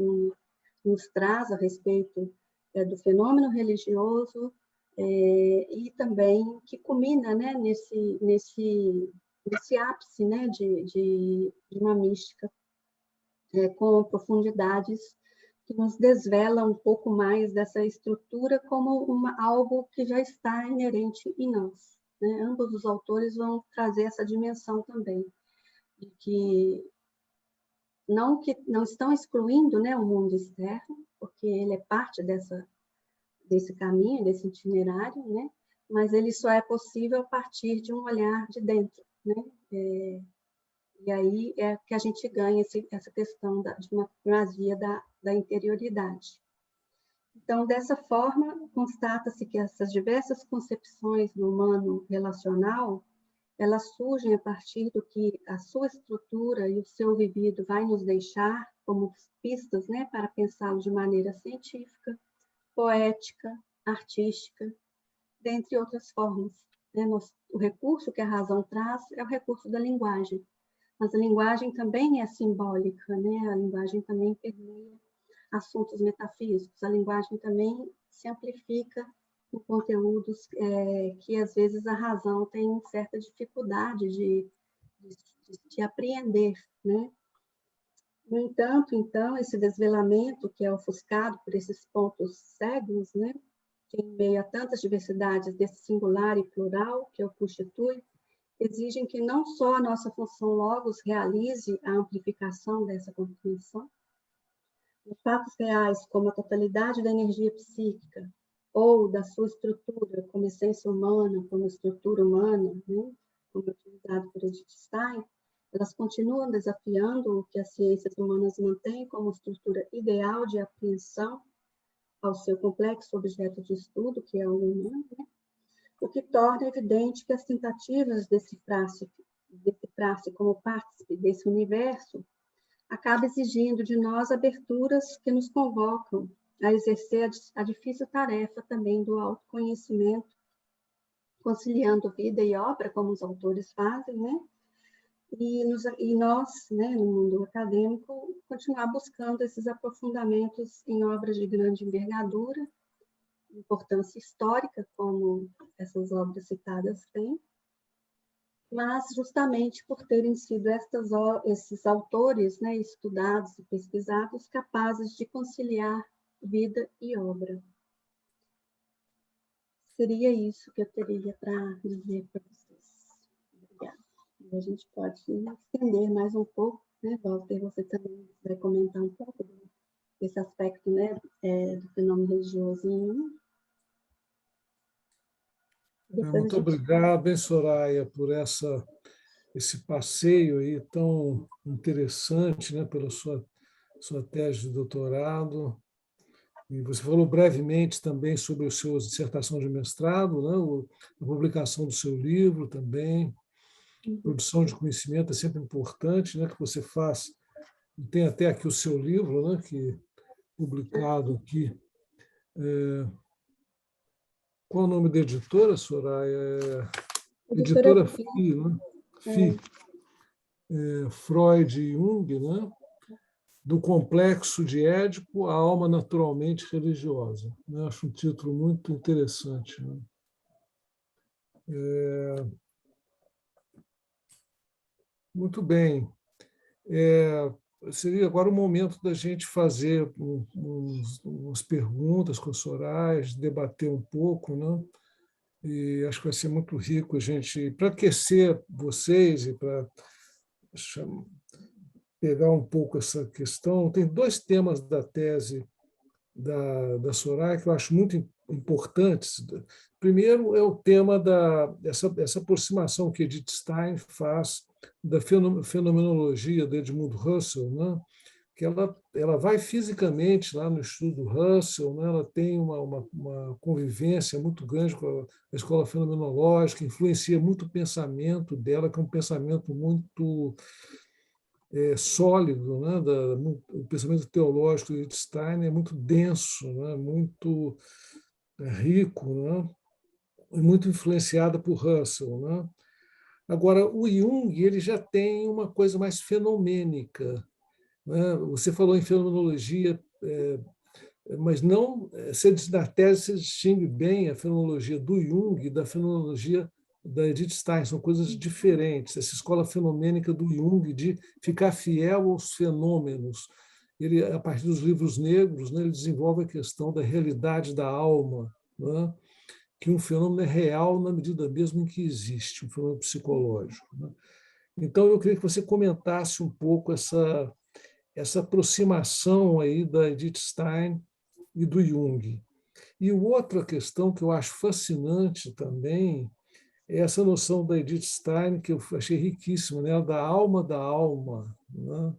D: nos traz a respeito do fenômeno religioso, e também que culmina, né, nesse ápice, né, de uma mística com profundidades que nos desvela um pouco mais dessa estrutura como algo que já está inerente em nós, né? Ambos os autores vão trazer essa dimensão também, de que não estão excluindo, né, o mundo externo, porque ele é parte desse caminho, desse itinerário, né? Mas ele só é possível a partir de um olhar de dentro, né? E aí é que a gente ganha essa questão de uma primazia da interioridade. Então, dessa forma, constata-se que essas diversas concepções do humano relacional, elas surgem a partir do que a sua estrutura e o seu vivido vai nos deixar como pistas, né, para pensá-lo de maneira científica, poética, artística, dentre outras formas. Né? O recurso que a razão traz é o recurso da linguagem, mas a linguagem também é simbólica, né? A linguagem também permeia assuntos metafísicos, a linguagem também se amplifica em conteúdos que, às vezes, a razão tem certa dificuldade de apreender, né? No entanto, então, esse desvelamento que é ofuscado por esses pontos cegos, né, que em meio a tantas diversidades desse singular e plural que o constitui, exigem que não só a nossa função logos realize a amplificação dessa compreensão, os fatos reais, como a totalidade da energia psíquica, ou da sua estrutura como essência humana, como estrutura humana, né, como utilizado por Edith Stein, elas continuam desafiando o que as ciências humanas mantêm como estrutura ideal de apreensão ao seu complexo objeto de estudo, que é o humano, né? O que torna evidente que as tentativas de decifrar-se como partícipe desse universo acaba exigindo de nós aberturas que nos convocam a exercer a difícil tarefa também do autoconhecimento, conciliando vida e obra, como os autores fazem, né? E nós, né, no mundo acadêmico, continuar buscando esses aprofundamentos em obras de grande envergadura, importância histórica, como essas obras citadas têm, mas justamente por terem sido esses autores, né, estudados e pesquisados, capazes de conciliar vida e obra. Seria isso que eu teria para dizer para vocês. Obrigada. E a gente pode estender mais um pouco, né, Walter? Você também vai comentar um pouco desse aspecto, né, do fenômeno religioso em um.
A: Muito obrigado, hein, Soraya, por esse passeio aí tão interessante, né, pela sua tese de doutorado. E você falou brevemente também sobre a sua dissertação de mestrado, né, a publicação do seu livro também. Produção de conhecimento é sempre importante, né, que você faz. Tem até aqui o seu livro, né, que publicado aqui. Qual o nome da editora, Soraya? Editora FI, né? FI. Freud e Jung, né? Do complexo de Édipo à alma naturalmente religiosa. Eu acho um título muito interessante. Né? Muito bem. Seria agora o momento da gente fazer umas perguntas com a Soraya, debater um pouco, né? E acho que vai ser muito rico a gente, para aquecer vocês e para pegar um pouco essa questão. Tem dois temas da tese da Soraya que eu acho muito importantes. Primeiro é o tema dessa aproximação que Edith Stein faz da fenomenologia de Edmund Husserl, né? Que ela vai fisicamente lá no estudo do Husserl, né? Ela tem uma convivência muito grande com a escola fenomenológica, influencia muito o pensamento dela, que é um pensamento muito sólido, né? O pensamento teológico de Stein é muito denso, né? Muito rico, né? E muito influenciado por Husserl, né? Agora, o Jung ele já tem uma coisa mais fenomênica, né? Você falou em fenomenologia, mas não, na tese você distingue bem a fenomenologia do Jung e da fenomenologia da Edith Stein, são coisas diferentes. Essa escola fenomênica do Jung de ficar fiel aos fenômenos. Ele, a partir dos livros negros, né, ele desenvolve a questão da realidade da alma, né, que um fenômeno é real na medida mesmo em que existe, um fenômeno psicológico. Né. Então, eu queria que você comentasse um pouco essa aproximação aí da Edith Stein e do Jung. E outra questão que eu acho fascinante também é essa noção da Edith Stein, que eu achei riquíssima, né? Da alma, né?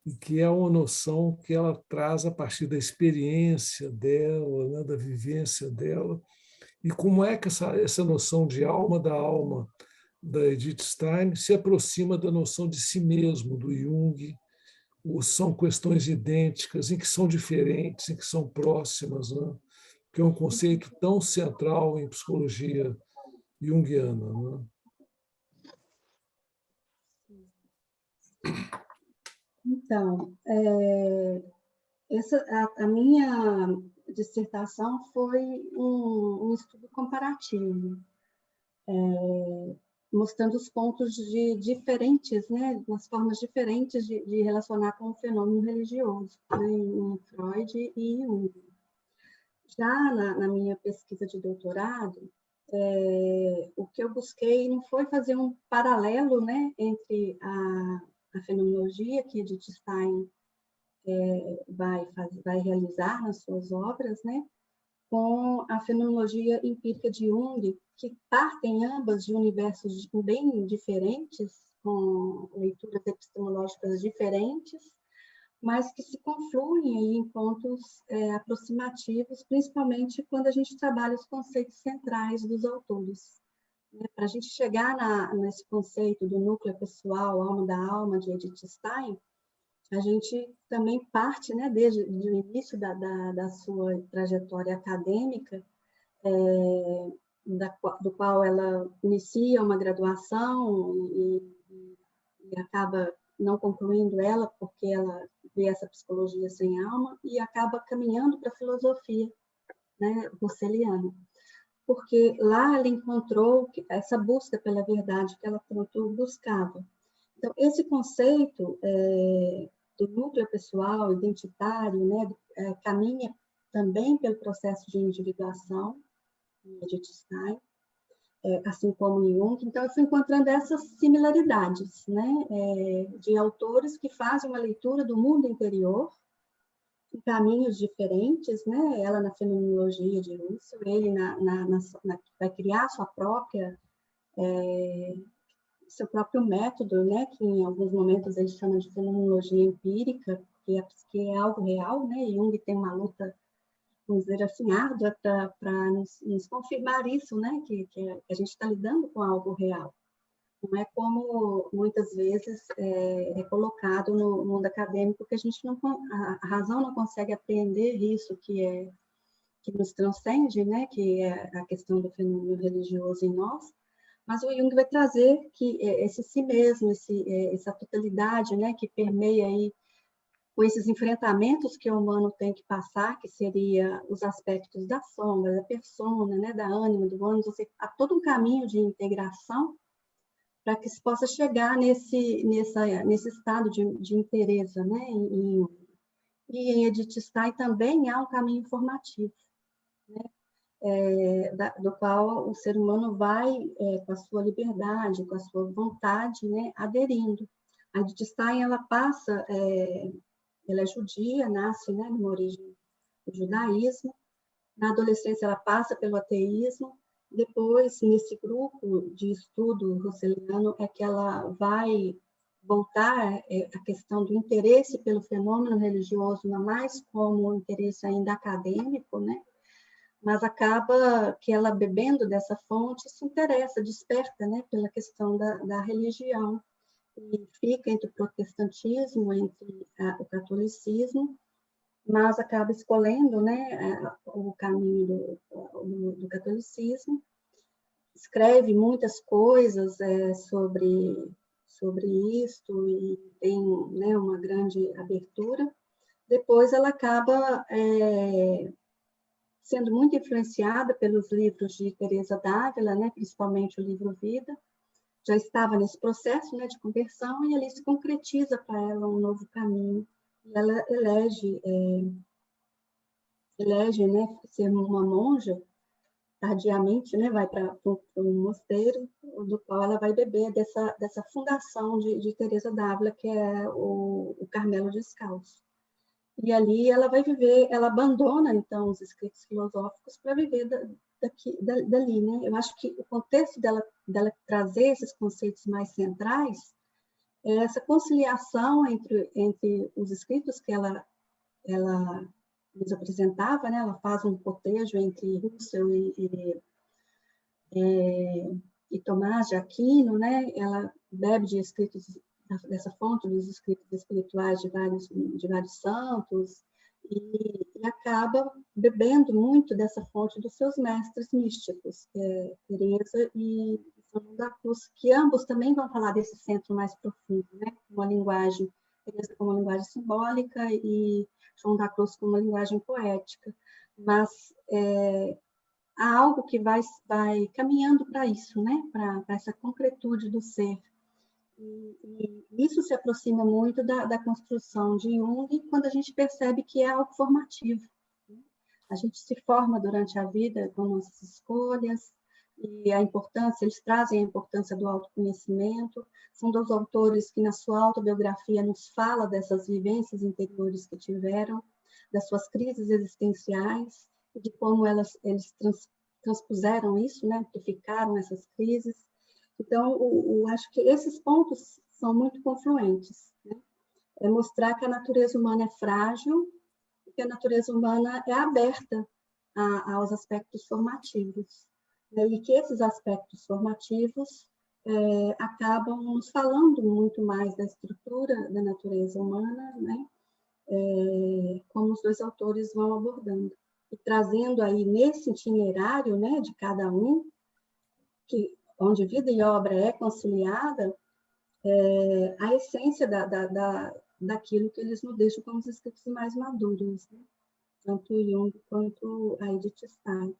A: E que é uma noção que ela traz a partir da experiência dela, né? Da vivência dela. E como é que essa noção de alma da Edith Stein se aproxima da noção de si mesmo, do Jung, ou são questões idênticas, em que são diferentes, em que são próximas, né? Que é um conceito tão central em psicologia junguiana. Né?
D: Então, a minha dissertação foi um estudo comparativo, mostrando os pontos diferentes, né, as formas diferentes de relacionar com o fenômeno religioso, né, em Freud e Jung. Já na minha pesquisa de doutorado, o que eu busquei não foi fazer um paralelo, né, entre a fenomenologia que Edith Stein vai realizar nas suas obras, né, com a fenomenologia empírica de Jung, que partem ambas de universos bem diferentes, com leituras epistemológicas diferentes, mas que se confluem em pontos aproximativos, principalmente quando a gente trabalha os conceitos centrais dos autores. Para a gente chegar nesse conceito do núcleo pessoal, alma da alma, de Edith Stein, a gente também parte, né, desde o início da sua trajetória acadêmica, do qual ela inicia uma graduação e acaba não concluindo ela, porque ela vê essa psicologia sem alma, e acaba caminhando para a filosofia, né, russeliano, porque lá ela encontrou essa busca pela verdade que ela tanto buscava. Então, esse conceito do núcleo pessoal, identitário, né, caminha também pelo processo de individuação, em Edith Stein, assim como em Jung. Então, eu fui encontrando essas similaridades, né, de autores que fazem uma leitura do mundo interior em caminhos diferentes, né? Ela na fenomenologia de Russell, ele vai criar seu próprio método, né? Que em alguns momentos ele chama de fenomenologia empírica, que é algo real, né? E Jung tem uma luta, vamos dizer assim, árdua para nos confirmar isso, né? Que a gente está lidando com algo real. Não é como muitas vezes é colocado no mundo acadêmico, que a razão não consegue apreender isso que nos transcende, né? Que é a questão do fenômeno religioso em nós. Mas o Jung vai trazer que esse si mesmo, essa totalidade, né? Que permeia aí com esses enfrentamentos que o humano tem que passar, que seria os aspectos da sombra, da persona, né? Da ânima, do ânimo, há todo um caminho de integração para que se possa chegar nesse estado de inteireza, né? E em Edith Stein também há um caminho formativo, né? Do qual o ser humano vai, com a sua liberdade, com a sua vontade, né? Aderindo. A Edith Stein, ela é judia, nasce, né? Numa origem do judaísmo. Na adolescência, ela passa pelo ateísmo. Depois, nesse grupo de estudo russeliano, é que ela vai voltar a questão do interesse pelo fenômeno religioso, não mais como um interesse ainda acadêmico, né? Mas acaba que ela, bebendo dessa fonte, se interessa, desperta, né? Pela questão da religião, e fica entre o protestantismo, entre o catolicismo, mas acaba escolhendo, né, o caminho do catolicismo. Escreve muitas coisas sobre isto e tem, né, uma grande abertura. Depois ela acaba sendo muito influenciada pelos livros de Teresa d'Ávila, né, principalmente o livro Vida. Já estava nesse processo, né, de conversão, e ali se concretiza para ela um novo caminho. E ela elege, né, ser uma monja tardiamente, né, vai para um mosteiro, do qual ela vai beber dessa fundação de Teresa d'Ávila, que é o Carmelo Descalço. E ali ela vai viver, ela abandona, então, os escritos filosóficos para viver dali, né? Eu acho que o contexto dela trazer esses conceitos mais centrais é essa conciliação entre os escritos que ela nos apresentava, né? Ela faz um cotejo entre Russell e Tomás de Aquino, né? Ela bebe de escritos dessa fonte dos escritos espirituais de vários santos e acaba bebendo muito dessa fonte dos seus mestres místicos, que é Teresa e São João da Cruz, que ambos também vão falar desse centro mais profundo, né? Uma linguagem, Teresa com uma linguagem simbólica e João da Cruz com uma linguagem poética, mas há algo que vai caminhando para isso, né? Para essa concretude do ser. E isso se aproxima muito da construção de Jung, quando a gente percebe que é algo formativo. A gente se forma durante a vida com nossas escolhas, e eles trazem a importância do autoconhecimento. São dois autores que, na sua autobiografia, nos fala dessas vivências interiores que tiveram, das suas crises existenciais, e de como eles transpuseram isso, né? Amplificaram essas crises. Então, eu acho que esses pontos são muito confluentes, né? É mostrar que a natureza humana é frágil e que a natureza humana é aberta aos aspectos formativos, né? E que esses aspectos formativos acabam nos falando muito mais da estrutura da natureza humana, né? Como os dois autores vão abordando. E trazendo aí nesse itinerário, né, de cada um, onde vida e obra é conciliada, a essência daquilo que eles nos deixam como os escritos mais maduros, né? tanto o Jung quanto a Edith Stein.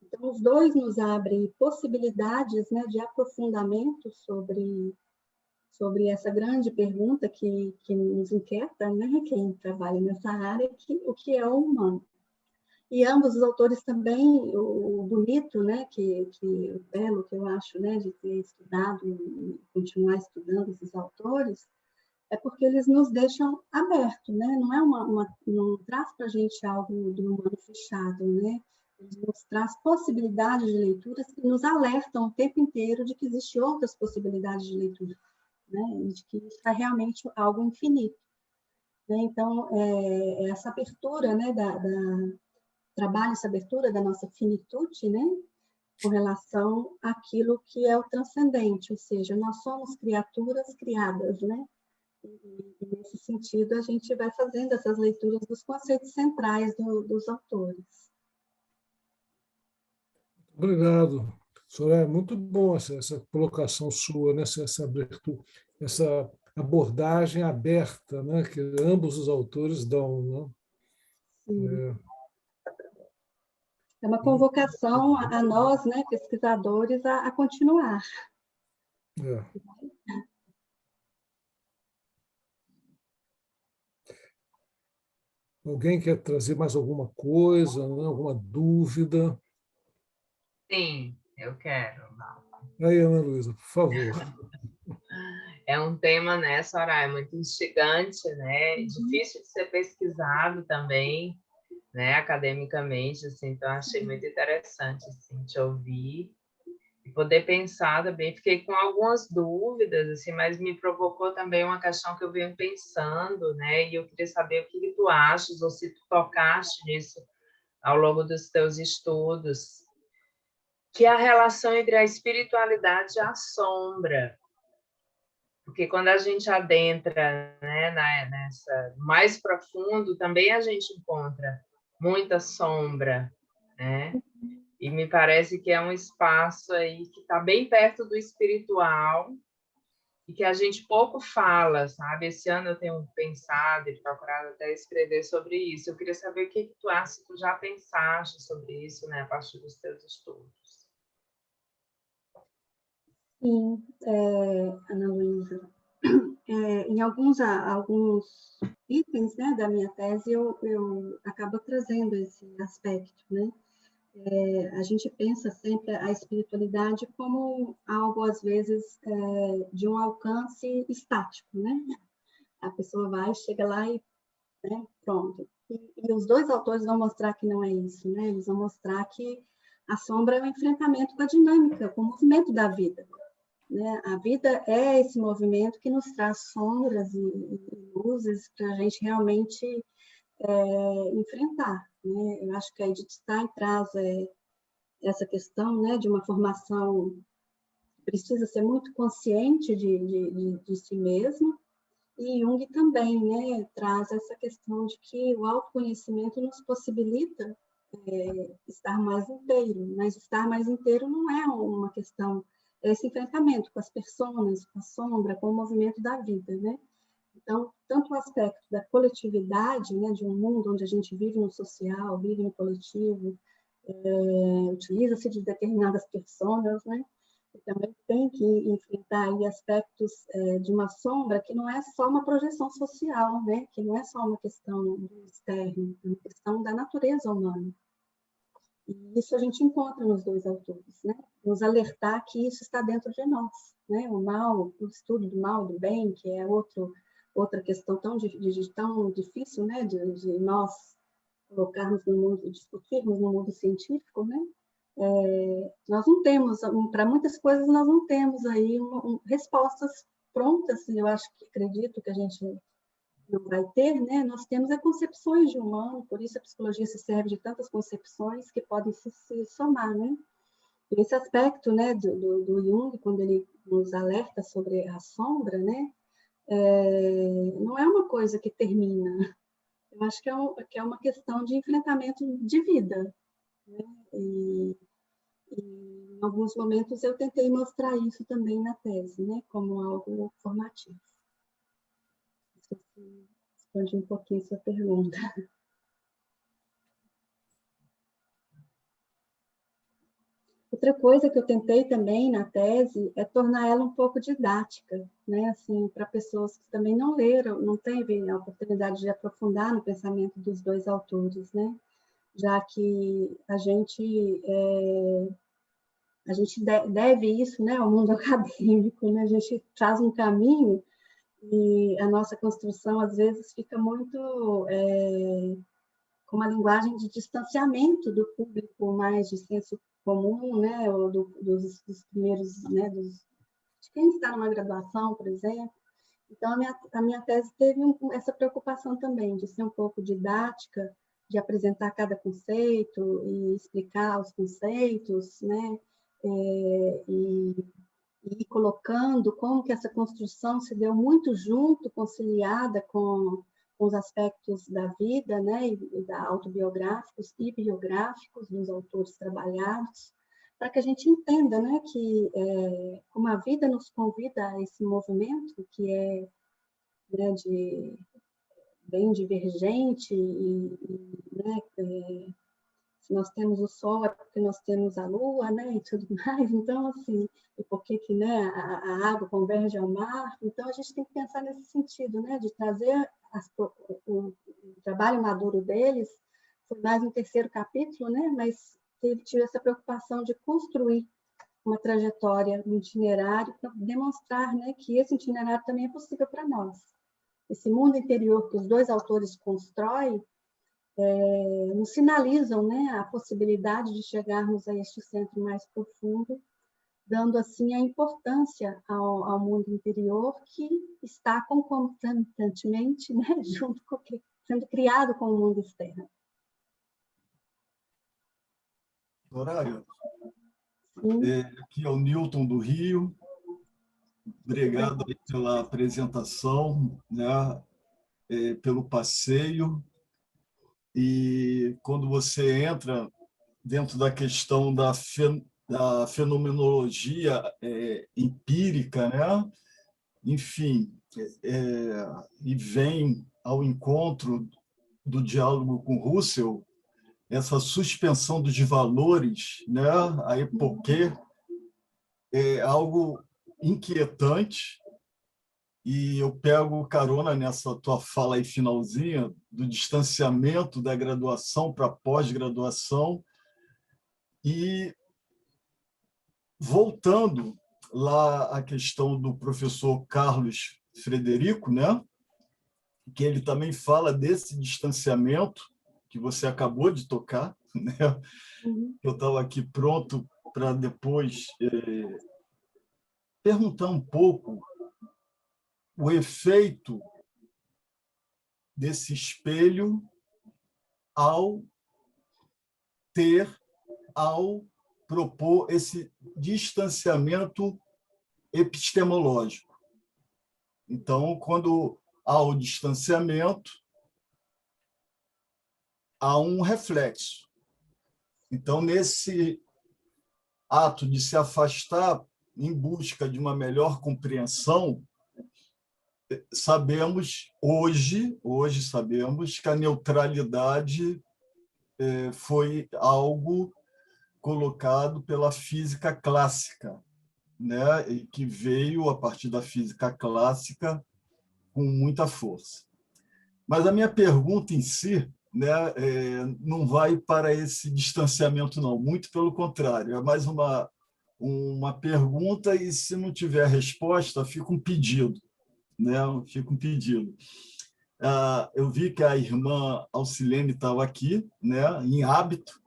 D: Então, os dois nos abrem possibilidades, né, de aprofundamento sobre essa grande pergunta que nos inquieta, né, quem trabalha nessa área, o que é o humano. E ambos os autores também, o bonito, né, o belo que eu acho, né, de ter estudado e continuar estudando esses autores, é porque eles nos deixam abertos, né? Não é não traz para a gente algo do humano fechado, né? Eles nos traz possibilidades de leituras que nos alertam o tempo inteiro de que existem outras possibilidades de leitura, né? E de que isso é realmente algo infinito, né? Então, essa abertura, né, trabalho, essa abertura da nossa finitude, né, com relação àquilo que é o transcendente, ou seja, nós somos criaturas criadas, né? E nesse sentido, a gente vai fazendo essas leituras dos conceitos centrais dos autores.
A: Obrigado, Soraya. Muito bom essa colocação sua, né? Essa abertura, essa abordagem aberta, né? Que ambos os autores dão. Né?
D: Sim. É uma convocação a nós, né, pesquisadores, a continuar.
A: É. Alguém quer trazer mais alguma coisa, né? Alguma dúvida?
E: Sim, eu quero.
A: Aí, Ana Luísa, por favor.
E: É um tema, né, Soraya, muito instigante, né? Difícil de ser pesquisado também, né, academicamente, assim, então achei muito interessante, assim, te ouvir e poder pensar também. Fiquei com algumas dúvidas, assim, mas me provocou também uma questão que eu venho pensando, né? E eu queria saber o que tu achas, ou se tu tocaste nisso ao longo dos teus estudos, que é a relação entre a espiritualidade e a sombra. Porque quando a gente adentra, né, nessa mais profundo, também a gente encontra muita sombra, né? E me parece que é um espaço aí que está bem perto do espiritual e que a gente pouco fala, sabe? Esse ano eu tenho pensado e procurado até escrever sobre isso. Eu queria saber o que tu acha, se tu já pensaste sobre isso, né, a partir dos teus estudos.
D: Sim, Ana Luísa. Em alguns itens, né, da minha tese, eu acabo trazendo esse aspecto, né? A gente pensa sempre a espiritualidade como algo, às vezes, de um alcance estático, né? A pessoa vai, chega lá e, né, pronto. E os dois autores vão mostrar que não é isso, né? Eles vão mostrar que a sombra é o enfrentamento com a dinâmica, com o movimento da vida, né? A vida é esse movimento que nos traz sombras e luzes para a gente realmente enfrentar, né? Eu acho que a Edith Stein traz essa questão, né, de uma formação que precisa ser muito consciente de si mesmo, e Jung também, né, traz essa questão de que o autoconhecimento nos possibilita estar mais inteiro, mas estar mais inteiro não é uma questão, é esse enfrentamento com as pessoas, com a sombra, com o movimento da vida, né? Então, tanto o aspecto da coletividade, né, de um mundo onde a gente vive no social, vive no coletivo, utiliza-se de determinadas pessoas, né? E também tem que enfrentar aí aspectos de uma sombra que não é só uma projeção social, né? Que não é só uma questão do externo, é uma questão da natureza humana. E isso a gente encontra nos dois autores, né? Nos alertar que isso está dentro de nós, né? O mal, o estudo do mal, do bem, que é outra questão tão difícil, né? De nós colocarmos no mundo, discutirmos no mundo científico, né? Nós não temos, para muitas coisas, nós não temos aí respostas prontas, eu acredito que a gente não vai ter, né? Nós temos concepções de humano, por isso a psicologia se serve de tantas concepções que podem se somar, né? E esse aspecto, né, do Jung, quando ele nos alerta sobre a sombra, né? Não é uma coisa que termina. Eu acho que é uma questão de enfrentamento de vida, né? E em alguns momentos eu tentei mostrar isso também na tese, né, como algo formativo. Não sei se respondi um pouquinho a sua pergunta. Outra coisa que eu tentei também na tese é tornar ela um pouco didática, né? Assim, para pessoas que também não leram, não teve a oportunidade de aprofundar no pensamento dos dois autores, né? Já que a gente deve isso, né, ao mundo acadêmico, né? A gente traz um caminho e a nossa construção às vezes fica muito com uma linguagem de distanciamento do público mais de senso comum, né, ou dos primeiros, né, de quem está numa graduação, por exemplo. Então, a minha tese teve essa preocupação também, de ser um pouco didática, de apresentar cada conceito e explicar os conceitos, né, e ir colocando como que essa construção se deu muito junto, conciliada com os aspectos da vida, né, e da autobiográficos e biográficos dos autores trabalhados, para que a gente entenda, né, que como a vida nos convida a esse movimento que é, né, bem divergente né, se nós temos o Sol é porque nós temos a Lua, né, e tudo mais. Então, assim, e por que né, a água converge ao mar? Então, a gente tem que pensar nesse sentido, né, de trazer o trabalho maduro deles, foi mais no terceiro capítulo, né, mas tive essa preocupação de construir uma trajetória, um itinerário, para demonstrar, né, que esse itinerário também é possível para nós. Esse mundo interior que os dois autores constroem nos sinalizam, né, a possibilidade de chegarmos a este centro mais profundo, dando assim a importância ao mundo interior que está concomitantemente, né, junto com sendo criado com o mundo externo.
F: Soraya, aqui é o Newton do Rio. Obrigado pela apresentação, né, pelo passeio. E quando você entra dentro da questão da fenomenologia empírica, né? Enfim, e vem ao encontro do diálogo com Russell, essa suspensão dos valores, né? A epoquê, é algo inquietante. E eu pego carona nessa tua fala aí finalzinha do distanciamento da graduação para pós-graduação e voltando lá à questão do professor Carlos Frederico, né? Que ele também fala desse distanciamento que você acabou de tocar, né? Eu estava aqui pronto para depois perguntar um pouco o efeito desse espelho ao propor esse distanciamento epistemológico. Então, quando há o distanciamento, há um reflexo. Então, nesse ato de se afastar em busca de uma melhor compreensão, hoje sabemos que a neutralidade foi algo colocado pela física clássica, né? E que veio a partir da física clássica com muita força. Mas a minha pergunta em si, né, não vai para esse distanciamento, não. Muito pelo contrário, é mais uma pergunta e, se não tiver resposta, fica um pedido. Né? Fica um pedido. Eu vi que a irmã Alcilene estava aqui, né? Em hábito,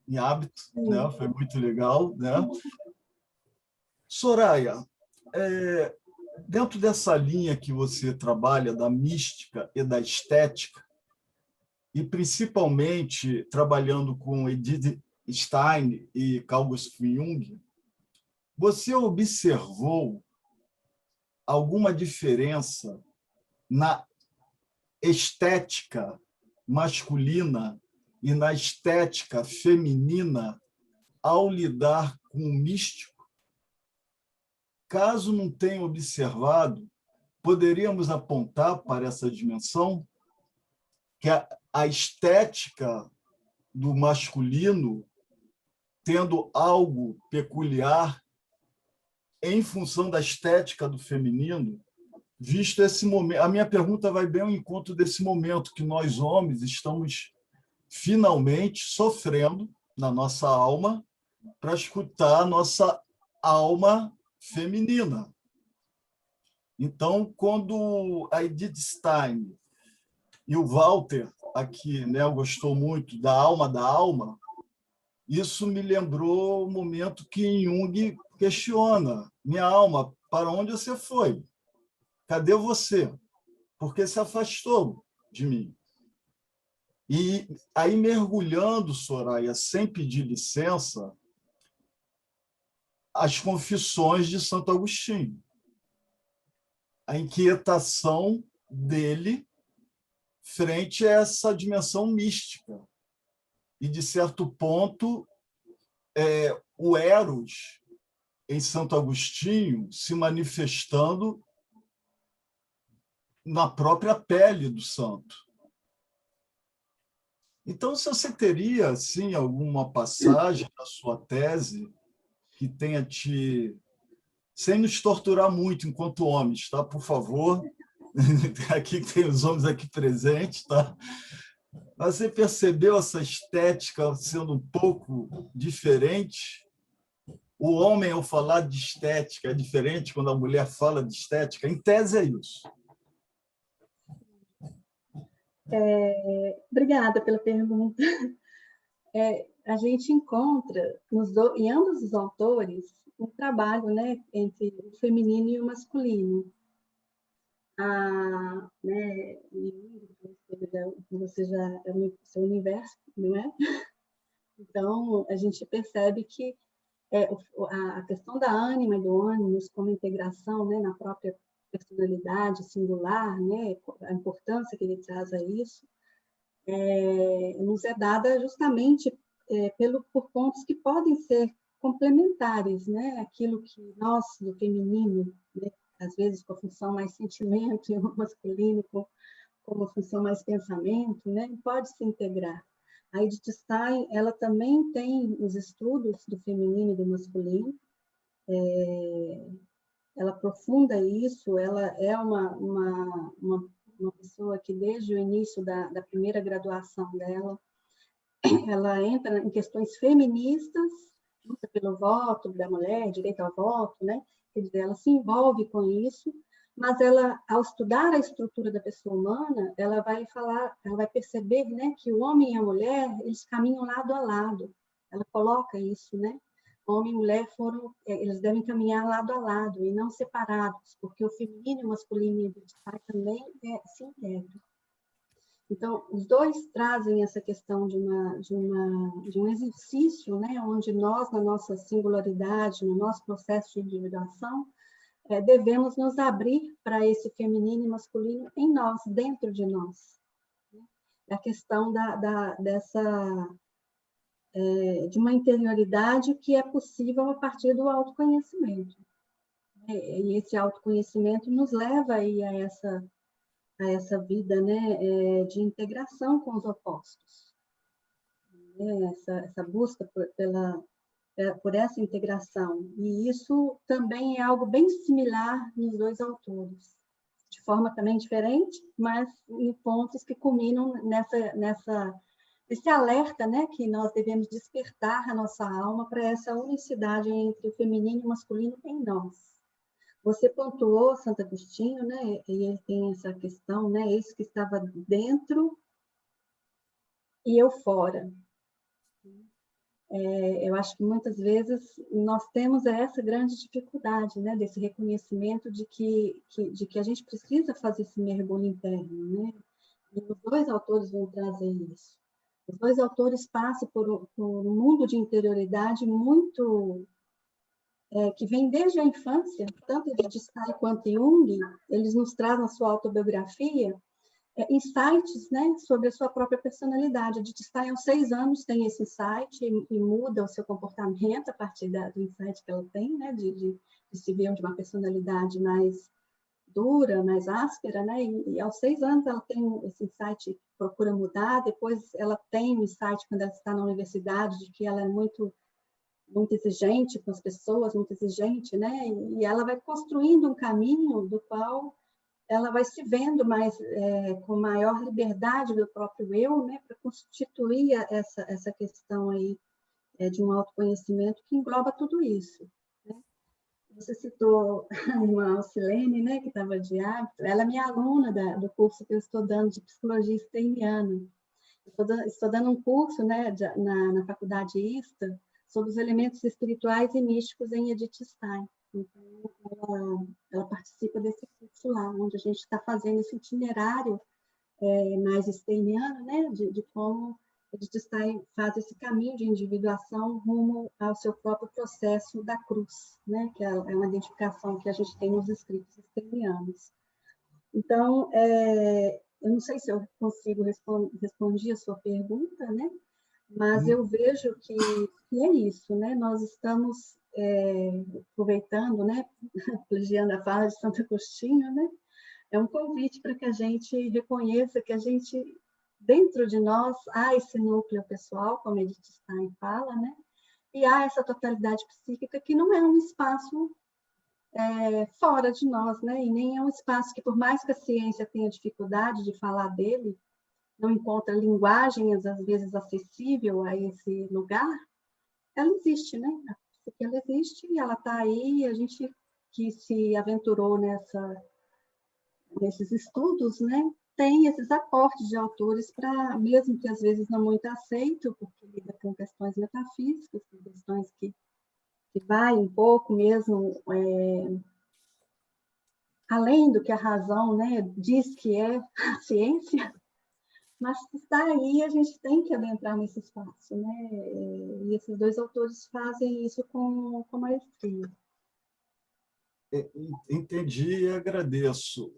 F: né? Foi muito legal, né? Soraya, dentro dessa linha que você trabalha da mística e da estética, e principalmente trabalhando com Edith Stein e Carl Gustav Jung, você observou alguma diferença na estética masculina e na estética feminina ao lidar com o místico? Caso não tenha observado, poderíamos apontar para essa dimensão que a estética do masculino tendo algo peculiar em função da estética do feminino, visto esse momento. A minha pergunta vai bem ao encontro desse momento que nós, homens, estamos finalmente sofrendo na nossa alma para escutar a nossa alma feminina. Então, quando a Edith Stein e o Walter, aqui, né, gostou muito da alma, isso me lembrou o momento que Jung questiona: minha alma, para onde você foi? Cadê você? Por que se afastou de mim? E aí, mergulhando, Soraya, sem pedir licença, as confissões de Santo Agostinho. A inquietação dele frente a essa dimensão mística. E, de certo ponto, o Eros, em Santo Agostinho, se manifestando na própria pele do santo. Então, se você teria assim, alguma passagem da sua tese que tenha te... Sem nos torturar muito enquanto homens, tá? Por favor. Aqui tem os homens aqui presentes, tá? Você percebeu essa estética sendo um pouco diferente? O homem, ao falar de estética, é diferente quando a mulher fala de estética? Em tese, é isso.
D: Obrigada pela pergunta. A gente encontra em ambos os autores um trabalho, né, entre o feminino e o masculino. Você já é o seu universo, não é? Então, a gente percebe que a questão da ânima e do ânimos como integração, né, na própria personalidade singular, né, a importância que ele traz a isso, nos é dada justamente por pontos que podem ser complementares, né? Aquilo que nós, do feminino, né, às vezes com a função mais sentimento, e o masculino com a função mais pensamento, né, pode se integrar. A Edith Stein, ela também tem os estudos do feminino e do masculino, ela aprofunda isso, ela é uma pessoa que, desde o início da primeira graduação dela, ela entra em questões feministas, luta pelo voto da mulher, direito ao voto, né? Quer dizer, ela se envolve com isso, mas ela, ao estudar a estrutura da pessoa humana, ela vai perceber, né, que o homem e a mulher, eles caminham lado a lado. Ela coloca isso, né? Homem e mulher eles devem caminhar lado a lado e não separados, porque o feminino e o masculino também se integram. Então, os dois trazem essa questão de um exercício, né, onde nós, na nossa singularidade, no nosso processo de individuação, devemos nos abrir para esse feminino e masculino em nós, dentro de nós. A questão de uma interioridade que é possível a partir do autoconhecimento. E esse autoconhecimento nos leva aí a essa vida, né, de integração com os opostos. Essa busca por essa integração. E isso também é algo bem similar nos dois autores, de forma também diferente, mas em pontos que culminam nesse alerta, né, que nós devemos despertar a nossa alma para essa unicidade entre o feminino e o masculino em nós. Você pontuou Santo Agostinho, né, e ele tem essa questão, né, esse que estava dentro e eu fora. Eu acho que muitas vezes nós temos essa grande dificuldade, né, desse reconhecimento de que a gente precisa fazer esse mergulho interno, né? E os dois autores vão trazer isso. Os dois autores passam por um mundo de interioridade muito que vem desde a infância, tanto de Stein quanto Jung. Eles nos trazem na sua autobiografia insights, né, sobre a sua própria personalidade. De Stein, aos 6 anos, tem esse insight e muda o seu comportamento a partir do insight que ela tem, né, de se ver de uma personalidade mais dura, mais áspera, né, e aos 6 anos ela tem esse insight, procura mudar. Depois ela tem um insight quando ela está na universidade, de que ela é muito muito exigente com as pessoas, muito exigente, né? E ela vai construindo um caminho do qual ela vai se vendo mais com maior liberdade do próprio eu, né? Para constituir essa questão aí de um autoconhecimento que engloba tudo isso. Né? Você citou uma Alcilene, né? Que estava de hábito. Ela é minha aluna do curso que eu estou dando de psicologia steiniana. Estou dando um curso, né? Na faculdade ISTA sobre os elementos espirituais e místicos em Edith Stein. Então, ela participa desse curso lá, onde a gente está fazendo esse itinerário mais steiniano, né, de como Edith Stein faz esse caminho de individuação rumo ao seu próprio processo da cruz, né, que é uma identificação que a gente tem nos escritos steinianos. Então, eu não sei se eu consigo responder a sua pergunta, né, mas eu vejo que é isso, né? Nós estamos aproveitando, né? Plagiando a fala de Santo Agostinho, né? É um convite para que a gente reconheça que a gente, dentro de nós, há esse núcleo pessoal, como Edith Stein fala, né? E há essa totalidade psíquica que não é um espaço fora de nós, né? E nem é um espaço que, por mais que a ciência tenha dificuldade de falar dele, não encontra linguagem, às vezes, acessível a esse lugar, ela existe, né? Porque ela existe e ela está aí, a gente que se aventurou nesses estudos, né? Tem esses aportes de autores para, mesmo que às vezes não muito aceito, porque lida com questões metafísicas, com questões que vai um pouco mesmo além do que a razão, né, diz que é a ciência, mas está aí, a gente tem que adentrar nesse espaço, né? E esses dois autores fazem isso com maestria.
F: Entendi e agradeço.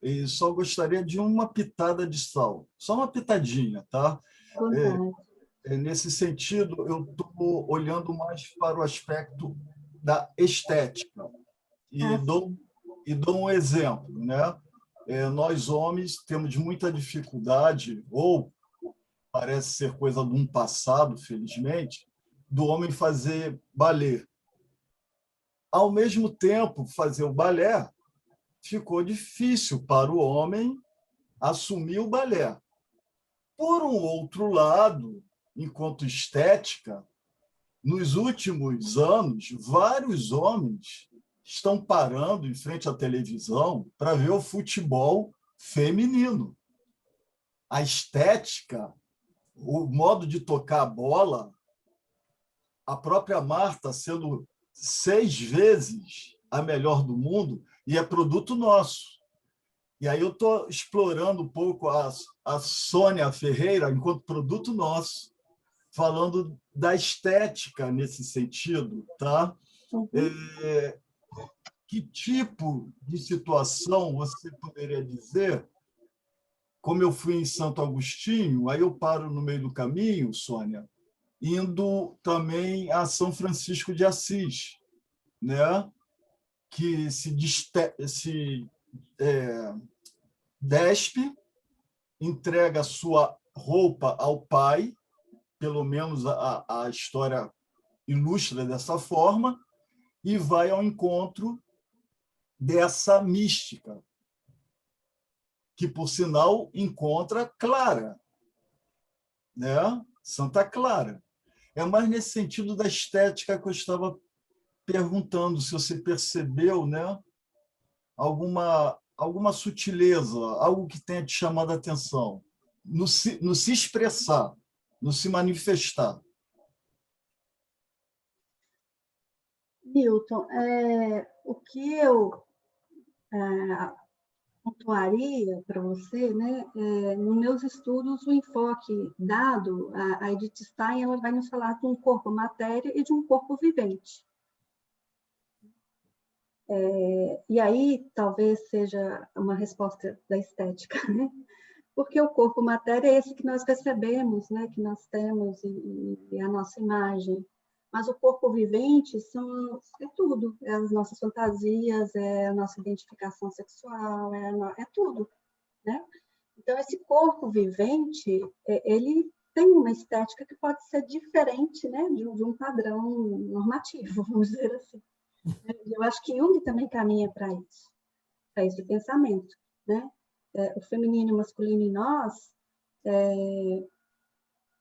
F: E só gostaria de uma pitada de sal, só uma pitadinha, tá? Nesse sentido, eu estou olhando mais para o aspecto da estética e dou um exemplo, né? Nós homens temos muita dificuldade, ou parece ser coisa de um passado, felizmente, do homem fazer balé. Ao mesmo tempo, fazer o balé ficou difícil para o homem assumir o balé. Por um outro lado, enquanto estética, nos últimos anos, vários homens estão parando em frente à televisão para ver o futebol feminino. A estética, o modo de tocar a bola, a própria Marta sendo 6 vezes a melhor do mundo, e é produto nosso. E aí eu estou explorando um pouco a Sônia Ferreira enquanto produto nosso, falando da estética nesse sentido, tá? Que tipo de situação você poderia dizer? Como eu fui em Santo Agostinho, aí eu paro no meio do caminho, Sônia, indo também a São Francisco de Assis, né? Que se despe, entrega sua roupa ao pai, pelo menos a história ilustra dessa forma, e vai ao encontro dessa mística, que, por sinal, encontra Clara, né? Santa Clara. É mais nesse sentido da estética que eu estava perguntando, se você percebeu, né, alguma sutileza, algo que tenha te chamado a atenção, no se expressar, no se manifestar.
D: Milton, o que eu pontuaria para você, né, nos meus estudos, o enfoque dado, a Edith Stein, ela vai nos falar de um corpo matéria e de um corpo vivente. E aí, talvez seja uma resposta da estética, né? Porque o corpo matéria é esse que nós percebemos, né? Que nós temos e a nossa imagem. Mas o corpo vivente é tudo, é as nossas fantasias, é a nossa identificação sexual, é tudo, né? Então, esse corpo vivente, ele tem uma estética que pode ser diferente, né, de um padrão normativo, vamos dizer assim. Eu acho que Jung também caminha para esse pensamento, né? O feminino e o masculino em nós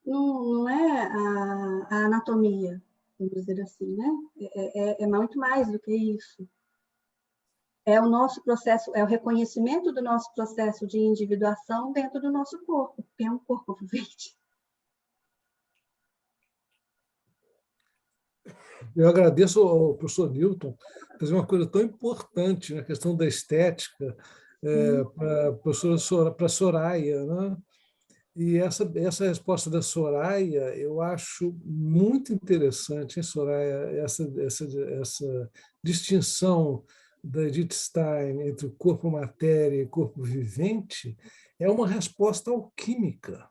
D: não é a anatomia, vamos dizer assim, né? É muito mais do que isso. É o nosso processo, é o reconhecimento do nosso processo de individuação dentro do nosso corpo, que é um corpo vivente.
A: Eu agradeço ao professor Newton fazer uma coisa tão importante na questão da estética para a Soraya, né? E essa resposta da Soraya eu acho muito interessante, hein, Soraya? Essa distinção da Edith Stein entre o corpo matéria e corpo vivente é uma resposta alquímica.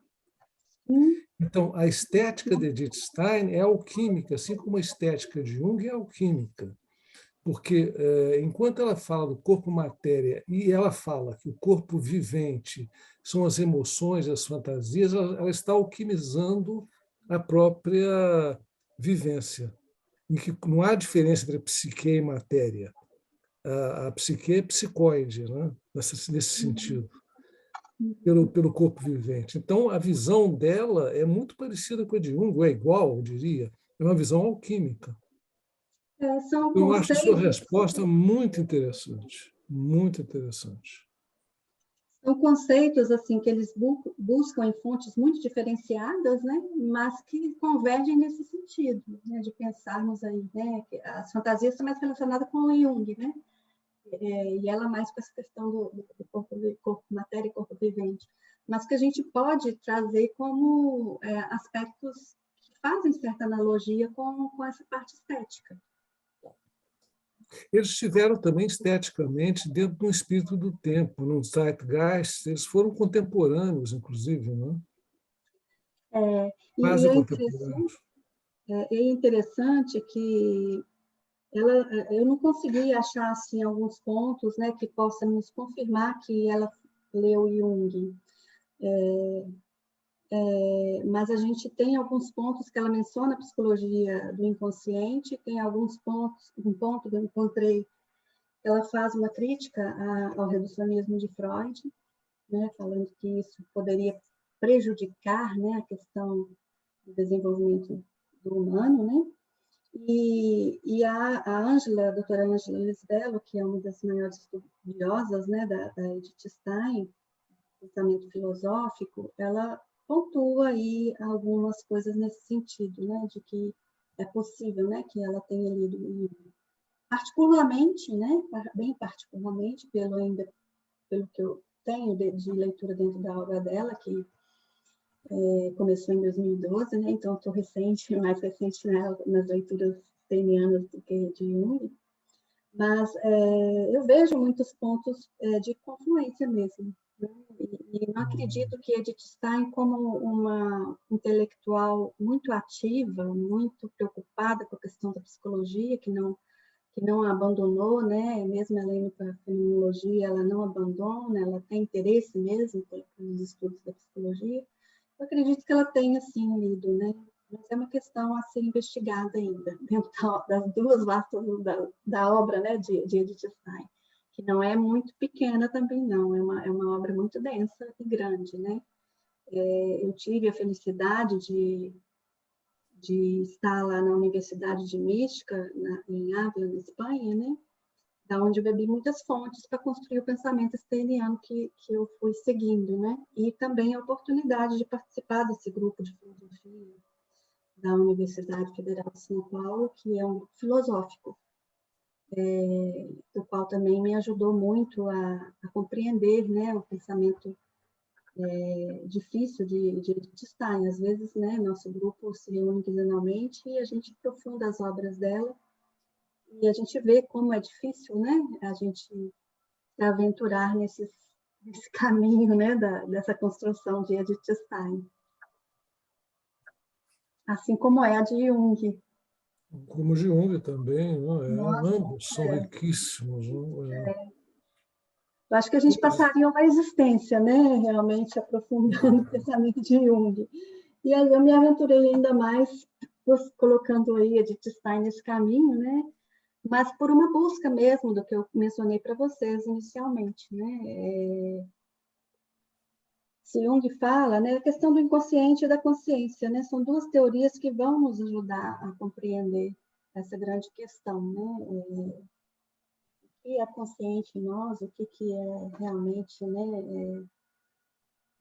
A: Então, a estética de Edith Stein é alquímica, assim como a estética de Jung é alquímica. Porque, enquanto ela fala do corpo matéria e ela fala que o corpo vivente são as emoções, as fantasias, ela está alquimizando a própria vivência, em que não há diferença entre psique e matéria. A psique é psicoide, né? Nesse sentido, pelo corpo vivente. Então, a visão dela é muito parecida com a de Jung, ou é igual, eu diria, é uma visão alquímica.
D: São
A: Eu acho a sua
D: conceitos,
A: resposta muito interessante, muito interessante.
D: são conceitos assim que eles buscam em fontes muito diferenciadas, né? Mas que convergem nesse sentido, né? De pensarmos aí, né? Que as fantasias são mais relacionadas com o Jung, né? E ela mais com essa questão do corpo matéria e corpo vivente, mas que a gente pode trazer como aspectos que fazem certa analogia com essa parte estética.
A: Eles estiveram também esteticamente dentro de um espírito do tempo, num zeitgeist, eles foram contemporâneos, inclusive, não? Quase contemporâneos.
D: É interessante que eu não consegui achar assim, alguns pontos, né, que possam nos confirmar que ela leu Jung. Mas a gente tem alguns pontos que ela menciona a psicologia do inconsciente, tem alguns pontos, um ponto que eu encontrei, ela faz uma crítica ao reducionismo de Freud, né, falando que isso poderia prejudicar, né, a questão do desenvolvimento do humano, né? E a Ângela, a doutora Ângela Lisbello, que é uma das maiores estudiosas, né, da Edith Stein, pensamento filosófico, ela pontua aí algumas coisas nesse sentido, né, de que é possível, né, que ela tenha lido, particularmente, né, bem particularmente, pelo que eu tenho de leitura dentro da obra dela, que começou em 2012, né, então estou mais recente nas leituras steinianas do que de Jung, mas eu vejo muitos pontos de confluência mesmo. E não acredito que Edith Stein, como uma intelectual muito ativa, muito preocupada com a questão da psicologia, que não a abandonou, né? Mesmo ela indo para a fenomenologia, ela não abandona, ela tem interesse mesmo pelos estudos da psicologia. Eu acredito que ela tenha, sim, lido, né? Mas é uma questão a ser investigada ainda, dentro das duas vastas da obra, né, de Edith Stein, que não é muito pequena também, não, é uma obra muito densa e grande, né? Eu tive a felicidade de estar lá na Universidade de Mística, em Ávila, na Espanha, né? Da onde eu bebi muitas fontes para construir o pensamento steiniano que eu fui seguindo, né? E também a oportunidade de participar desse grupo de filosofia da Universidade Federal de São Paulo, que é um grupo filosófico, do qual também me ajudou muito a compreender, né, o pensamento difícil de Edith Stein. Às vezes, né, nosso grupo se reúne quinzenalmente e a gente aprofunda as obras dela e a gente vê como é difícil, né, a gente se aventurar nesse caminho, né, dessa construção de Edith Stein. Assim como é a de Jung.
A: Como de Jung também, não é?
D: Nossa,
A: Ambos são riquíssimos. Não é?
D: Eu acho que a gente passaria uma existência, né, realmente aprofundando o pensamento de Jung. E aí eu me aventurei ainda mais, colocando aí Edith Stein nesse caminho, né? Mas por uma busca mesmo do que eu mencionei para vocês inicialmente, né? Se Jung fala, né, a questão do inconsciente e da consciência, né? São duas teorias que vão nos ajudar a compreender essa grande questão, né? O que é consciente em nós, o que é realmente, né,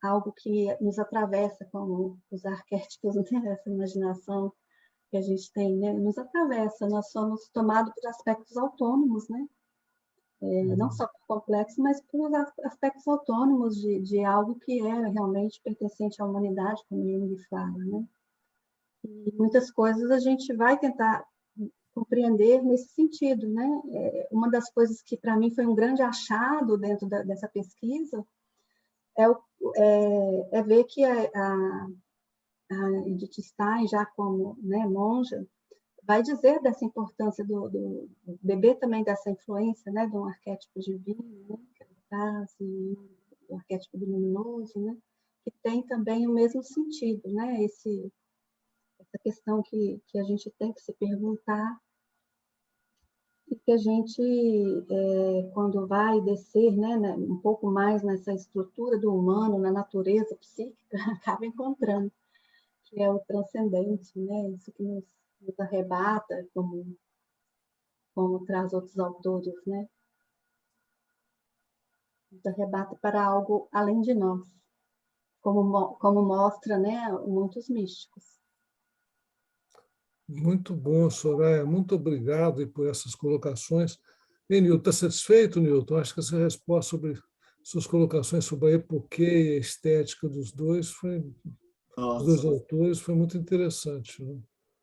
D: algo que nos atravessa, como os arquétipos, né, essa imaginação que a gente tem, né, nos atravessa. Nós somos tomados por aspectos autônomos, né? Não só por complexo, mas por aspectos autônomos de algo que é realmente pertencente à humanidade, como Jung fala, né? E muitas coisas a gente vai tentar compreender nesse sentido, né? Uma das coisas que para mim foi um grande achado dentro dessa pesquisa é ver que a Edith Stein, já como, né, monja, vai dizer dessa importância do beber também dessa influência, né, de um arquétipo divino, né, que é o Tase, o arquétipo do luminoso, né, que tem também o mesmo sentido, né, essa questão que a gente tem que se perguntar e que a gente, quando vai descer, né, um pouco mais nessa estrutura do humano, na natureza psíquica, acaba encontrando, que é o transcendente, né, isso que nos arrebata, como traz outros autores, né, nos arrebata para algo além de nós, como mostra, né, muitos místicos.
A: Muito bom, Soraya. Muito obrigado aí por essas colocações. E, Nilton, está satisfeito, Nilton? Acho que essa resposta sobre suas colocações sobre a epoqueia e a estética dos dois autores foi muito interessante, né?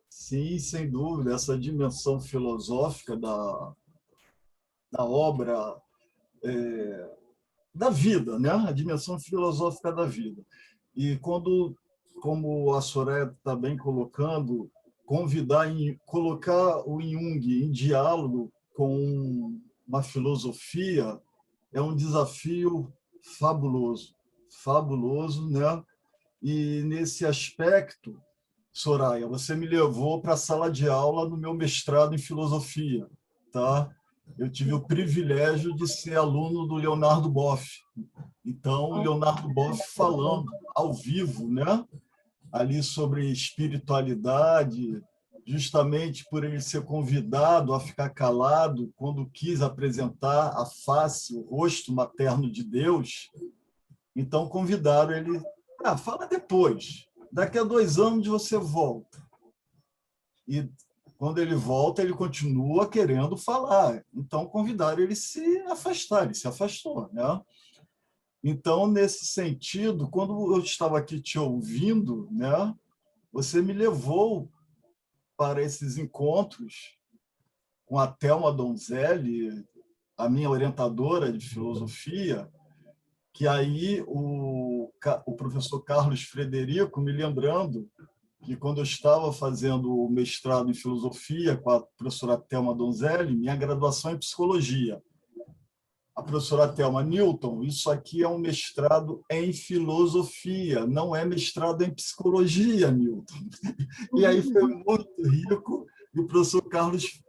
F: Sim, sem dúvida, essa dimensão filosófica da obra, da vida, né? A dimensão filosófica da vida. E como a Soraya está bem colocando, colocar o Jung em diálogo com uma filosofia é um desafio fabuloso, fabuloso, né? E nesse aspecto, Soraya, você me levou para a sala de aula no meu mestrado em filosofia, tá? Eu tive o privilégio de ser aluno do Leonardo Boff. Então, o Leonardo Boff falando ao vivo, né? Ali sobre espiritualidade, justamente por ele ser convidado a ficar calado quando quis apresentar a face, o rosto materno de Deus. Então, convidaram ele, fala depois, daqui a 2 anos você volta. E quando ele volta, ele continua querendo falar. Então, convidaram ele a se afastar, ele se afastou, né? Então, nesse sentido, quando eu estava aqui te ouvindo, né, você me levou para esses encontros com a Thelma Donzelli, a minha orientadora de filosofia, que aí o professor Carlos Frederico, me lembrando que quando eu estava fazendo o mestrado em filosofia com a professora Thelma Donzelli, minha graduação é em psicologia. A professora Thelma, Newton, isso aqui é um mestrado em filosofia, não é mestrado em psicologia, Newton. E aí foi muito rico, e o professor Carlos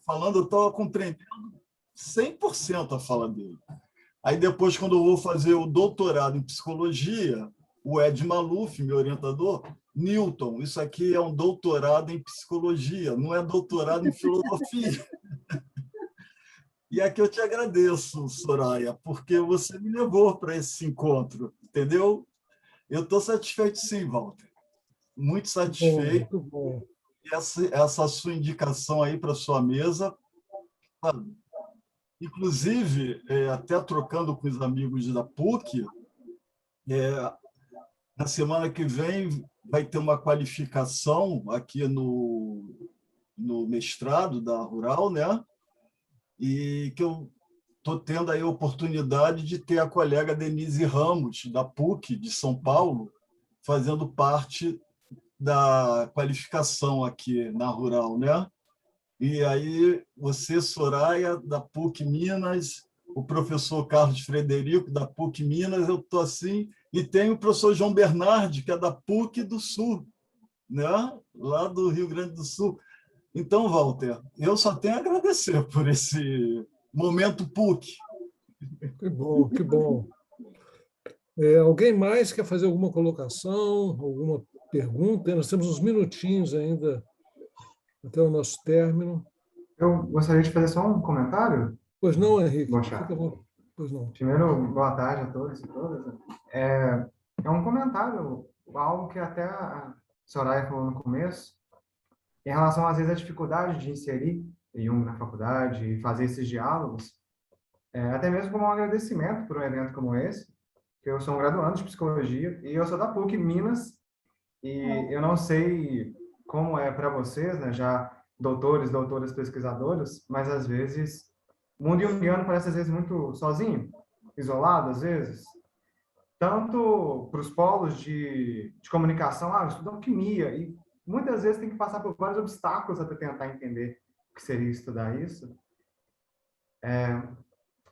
F: falando, eu estava compreendendo 100% a fala dele. Aí depois, quando eu vou fazer o doutorado em psicologia, o Ed Maluf, meu orientador, Newton, isso aqui é um doutorado em psicologia, não é doutorado em filosofia. E aqui eu te agradeço, Soraya, porque você me levou para esse encontro, entendeu? Eu estou satisfeito sim, Walter. Muito satisfeito.
A: Muito bom.
F: E essa sua indicação aí para a sua mesa, sabe? Inclusive, até trocando com os amigos da PUC, na semana que vem vai ter uma qualificação aqui no mestrado da Rural, né? E que eu estou tendo aí a oportunidade de ter a colega Denise Ramos, da PUC de São Paulo, fazendo parte da qualificação aqui na Rural, né? E aí você, Soraya, da PUC Minas, o professor Carlos Frederico, da PUC Minas, eu estou assim E tem o professor João Bernardi, que é da PUC do Sul, né? Lá do Rio Grande do Sul. Então, Walter, eu só tenho a agradecer por esse momento PUC.
A: Que bom, que bom. Alguém mais quer fazer alguma colocação, alguma pergunta? Nós temos uns minutinhos ainda até o nosso término.
G: Eu gostaria de fazer só um comentário,
A: Pois não, Henrique?
G: Boechat.
A: Fica bom. Pois não.
G: Primeiro, boa tarde a todos e todas. É um comentário, algo que até a Soraya falou no começo, em relação, às vezes, à dificuldade de inserir Jung na faculdade e fazer esses diálogos, até mesmo como um agradecimento por um evento como esse, que eu sou um graduando de psicologia e eu sou da PUC Minas, e eu não sei como é para vocês, né, já doutores, doutoras, pesquisadoras, mas às vezes o mundo junguiano parece às vezes muito sozinho, isolado às vezes, tanto para os polos de comunicação, eu estudo alquimia, e muitas vezes tem que passar por vários obstáculos até tentar entender o que seria estudar isso.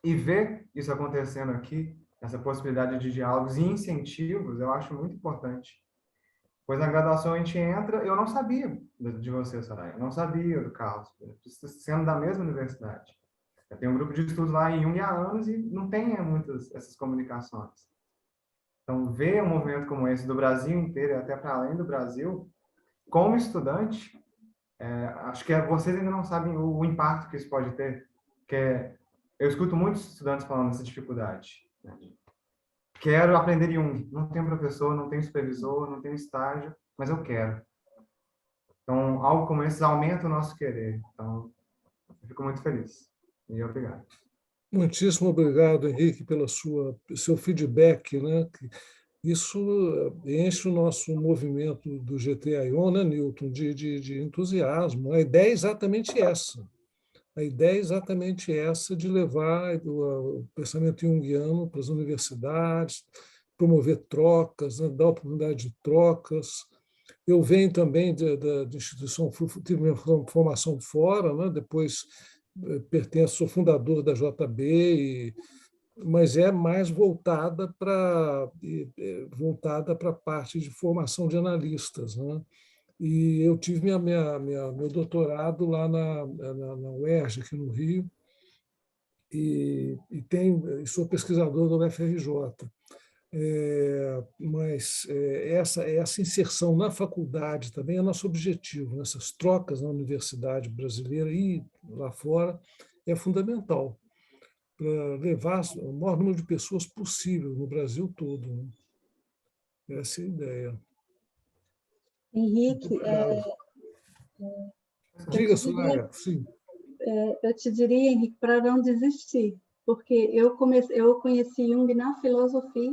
G: E ver isso acontecendo aqui, essa possibilidade de diálogos e incentivos, eu acho muito importante. Pois na graduação a gente entra, eu não sabia de você, Soraya, eu não sabia do Carlos, sendo da mesma universidade. Eu tenho um grupo de estudos lá em Jung há anos e não tem muitas essas comunicações. Então, ver um movimento como esse do Brasil inteiro e até para além do Brasil, como estudante, acho que vocês ainda não sabem o impacto que isso pode ter, eu escuto muitos estudantes falando dessa dificuldade, né? Quero aprender Jung, não tenho professor, não tenho supervisor, não tenho estágio, mas eu quero. Então, algo como esse aumenta o nosso querer. Então, eu fico muito feliz. E obrigado.
A: Muitíssimo obrigado, Henrique, pelo seu feedback, né? Isso enche o nosso movimento do GT-ION, né, Newton, de entusiasmo. A ideia é exatamente essa. A ideia é exatamente essa, de levar o pensamento junguiano para as universidades, promover trocas, né, dar oportunidade de trocas. Eu venho também de instituição, tive minha formação fora, né, depois sou fundador da JB, mas é mais voltada para a parte de formação de analistas, né? E eu tive meu doutorado lá na UERJ, aqui no Rio, e sou pesquisador da UFRJ. Mas essa inserção na faculdade também é nosso objetivo. Essas trocas na universidade brasileira e lá fora é fundamental para levar o maior número de pessoas possível no Brasil todo, né? Essa é a ideia.
D: Henrique,
A: Diga, Soraya, sim.
D: Eu te diria, Henrique, para não desistir, porque eu conheci Jung na filosofia,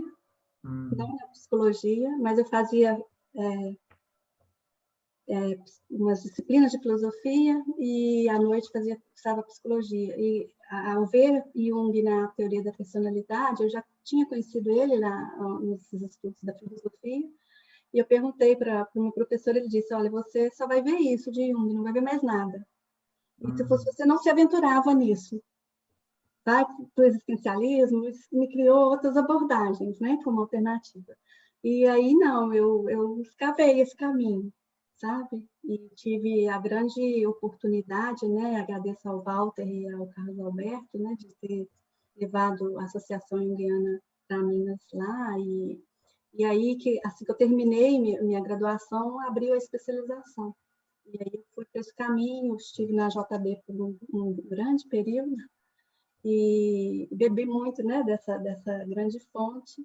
D: não na psicologia, mas eu fazia umas disciplinas de filosofia e à noite cursava psicologia. E ao ver Jung na teoria da personalidade, eu já tinha conhecido ele nesses estudos da filosofia, e eu perguntei para o meu professor, ele disse, olha, você só vai ver isso de Jung, não vai ver mais nada. E se fosse você, não se aventurava nisso. Vai para o existencialismo, isso me criou outras abordagens, né, como alternativa. E aí, não, eu escavei esse caminho, sabe? E tive a grande oportunidade, né, agradeço ao Walter e ao Carlos Alberto, né, de ter levado a Associação Junguiana para Minas lá, e aí, assim que eu terminei minha graduação, abriu a especialização. E aí eu fui para esse caminho, estive na JB por um grande período, e bebi muito, né, dessa grande fonte,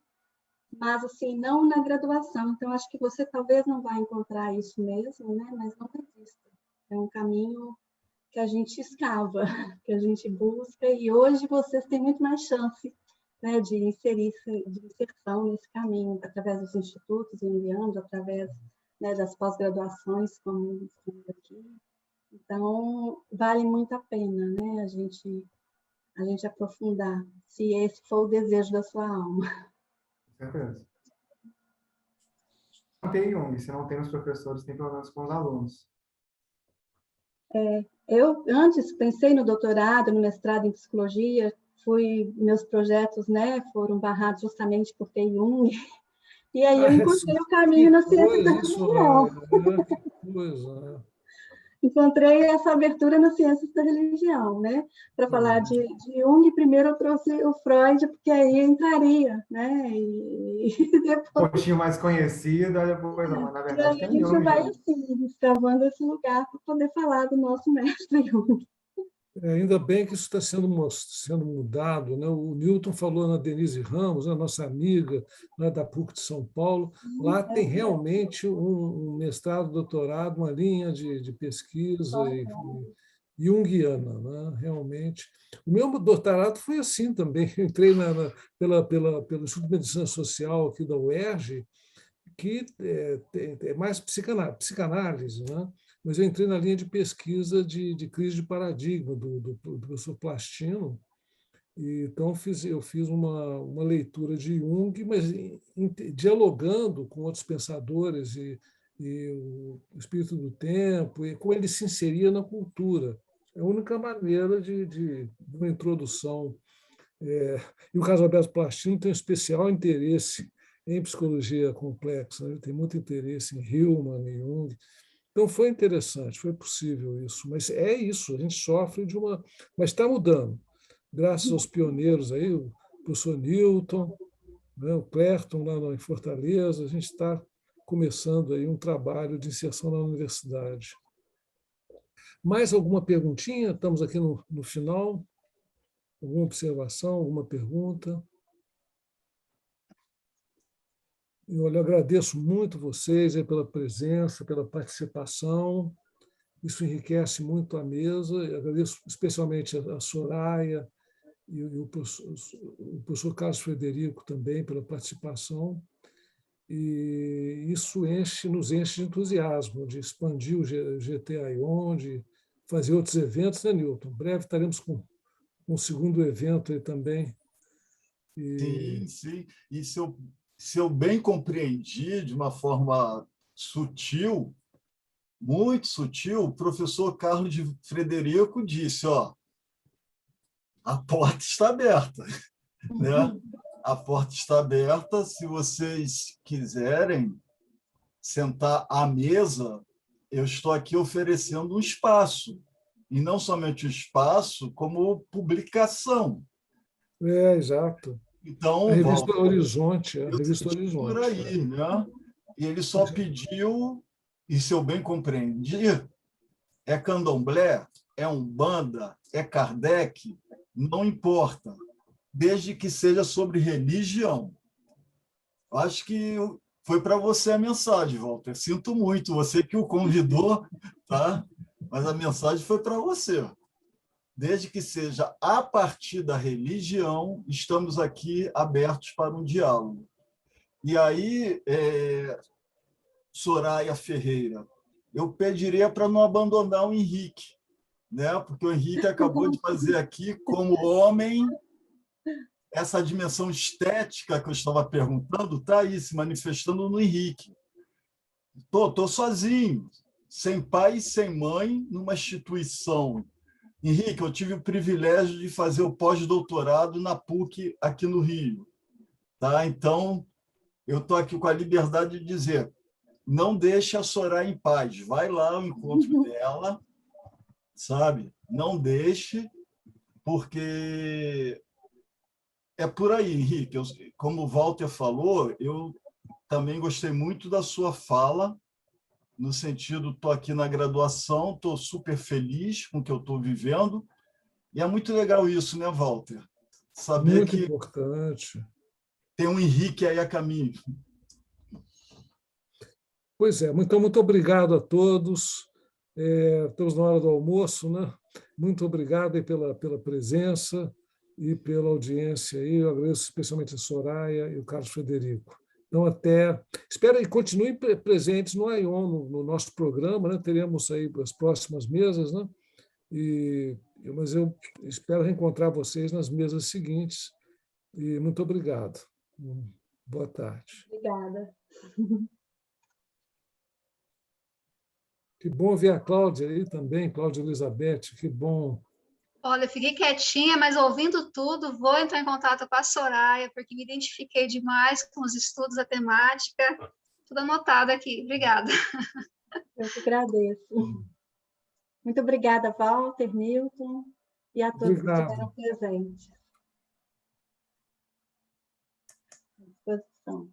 D: mas assim, não na graduação. Então, acho que você talvez não vai encontrar isso mesmo, né, mas não desista. É um caminho que a gente escava, que a gente busca, e hoje vocês têm muito mais chance, né, de inserção nesse caminho, através dos institutos junguianos, através, né, das pós-graduações, como estamos aqui. Então, vale muito a pena, né, a gente aprofundar, se esse for o desejo da sua alma.
G: Com certeza. Não tem Jung, se não tem os professores, tem pelo menos com os alunos.
D: Eu, antes, pensei no doutorado, no mestrado em psicologia, meus projetos, né, foram barrados justamente por ter Jung, E aí eu encontrei o caminho na ciência da religião.
A: Que coisa.
D: Encontrei essa abertura nas ciências da religião, né? Para falar de Jung, primeiro eu trouxe o Freud, porque aí entraria, né? E depois...
G: Um pouquinho mais conhecido, aí depois, na
D: E
G: verdade,
D: aí a
G: tem
D: gente
G: Jung
D: vai,
G: junto.
D: assim, escavando esse lugar para poder falar do nosso mestre Jung.
A: Ainda bem que isso está sendo mudado, né? O Newton falou na Denise Ramos, a nossa amiga, né, da PUC de São Paulo. Lá tem realmente um mestrado, doutorado, uma linha de pesquisa junguiana, né? Realmente. O meu doutorado foi assim também. Eu entrei pelo Instituto de Medicina Social aqui da UERJ, que é mais psicanálise, né? Mas eu entrei na linha de pesquisa de crise de paradigma do professor Plastino, e então eu fiz uma leitura de Jung, mas dialogando com outros pensadores e o espírito do tempo, e como ele se inseria na cultura. É a única maneira de uma introdução. E o caso Alberto Plastino tem um especial interesse em psicologia complexa, né? Ele tem muito interesse em Hillman e Jung. Então, foi interessante, foi possível isso. Mas é isso, a gente sofre de uma... Mas está mudando, graças aos pioneiros aí, o professor Newton, né, o Clerton lá em Fortaleza, a gente está começando aí um trabalho de inserção na universidade. Mais alguma perguntinha? Estamos aqui no final. Alguma observação, alguma pergunta? Eu agradeço muito vocês aí pela presença, pela participação. Isso enriquece muito a mesa. Eu agradeço especialmente a Soraya e o professor Carlos Frederico também pela participação. E isso nos enche de entusiasmo, de expandir o GT Aion, de fazer outros eventos, né, Newton? Em breve estaremos com um segundo evento aí também.
F: Sim, sim. E se eu bem compreendi de uma forma sutil, muito sutil, o professor Carlos de Frederico disse, ó, a porta está aberta, né? A porta está aberta, se vocês quiserem sentar à mesa, eu estou aqui oferecendo um espaço, e não somente o espaço, como publicação.
A: Exato. A
F: Então,
A: revista
F: Walter,
A: Horizonte, a
F: eu
A: revista
F: senti por
A: Horizonte.
F: aí, né? E ele só pediu, e se eu bem compreendi, é candomblé, é umbanda, é Kardec, não importa, desde que seja sobre religião. Acho que foi para você a mensagem, Walter. Sinto muito, você que o convidou, tá? Mas a mensagem foi para você. Desde que seja a partir da religião, estamos aqui abertos para um diálogo. E aí, Soraya Ferreira, eu pediria para não abandonar o Henrique, né? Porque o Henrique acabou de fazer aqui, como homem, essa dimensão estética que eu estava perguntando está aí se manifestando no Henrique. Estou sozinho, sem pai e sem mãe, numa instituição. Henrique, eu tive o privilégio de fazer o pós-doutorado na PUC aqui no Rio. Tá? Então, eu estou aqui com a liberdade de dizer, não deixe a Soraya em paz, vai lá ao encontro dela, sabe? Não deixe, porque é por aí, Henrique. Como o Walter falou, eu também gostei muito da sua fala, no sentido, estou aqui na graduação, estou super feliz com o que eu estou vivendo, e é muito legal isso, né, Walter? Saber
A: Muito
F: que
A: importante.
F: tem um Henrique aí a caminho.
A: Pois é, então, muito obrigado a todos. Estamos na hora do almoço, né? Muito obrigado aí pela presença e pela audiência. Aí. Eu agradeço especialmente a Soraya e o Carlos Frederico. Então, até. Espero que continuem presentes no Aion, no nosso programa, né? Teremos aí as próximas mesas, né? Mas eu espero reencontrar vocês nas mesas seguintes. E muito obrigado. Boa tarde.
D: Obrigada.
A: Que bom ver a Cláudia aí também, Cláudia Elizabeth, que bom.
H: Olha, eu fiquei quietinha, mas ouvindo tudo, vou entrar em contato com a Soraya, porque me identifiquei demais com os estudos, a temática, tudo anotado aqui. Obrigada.
D: Eu que agradeço. Muito obrigada, Walter, Milton, e a todos que estiveram presentes. À disposição.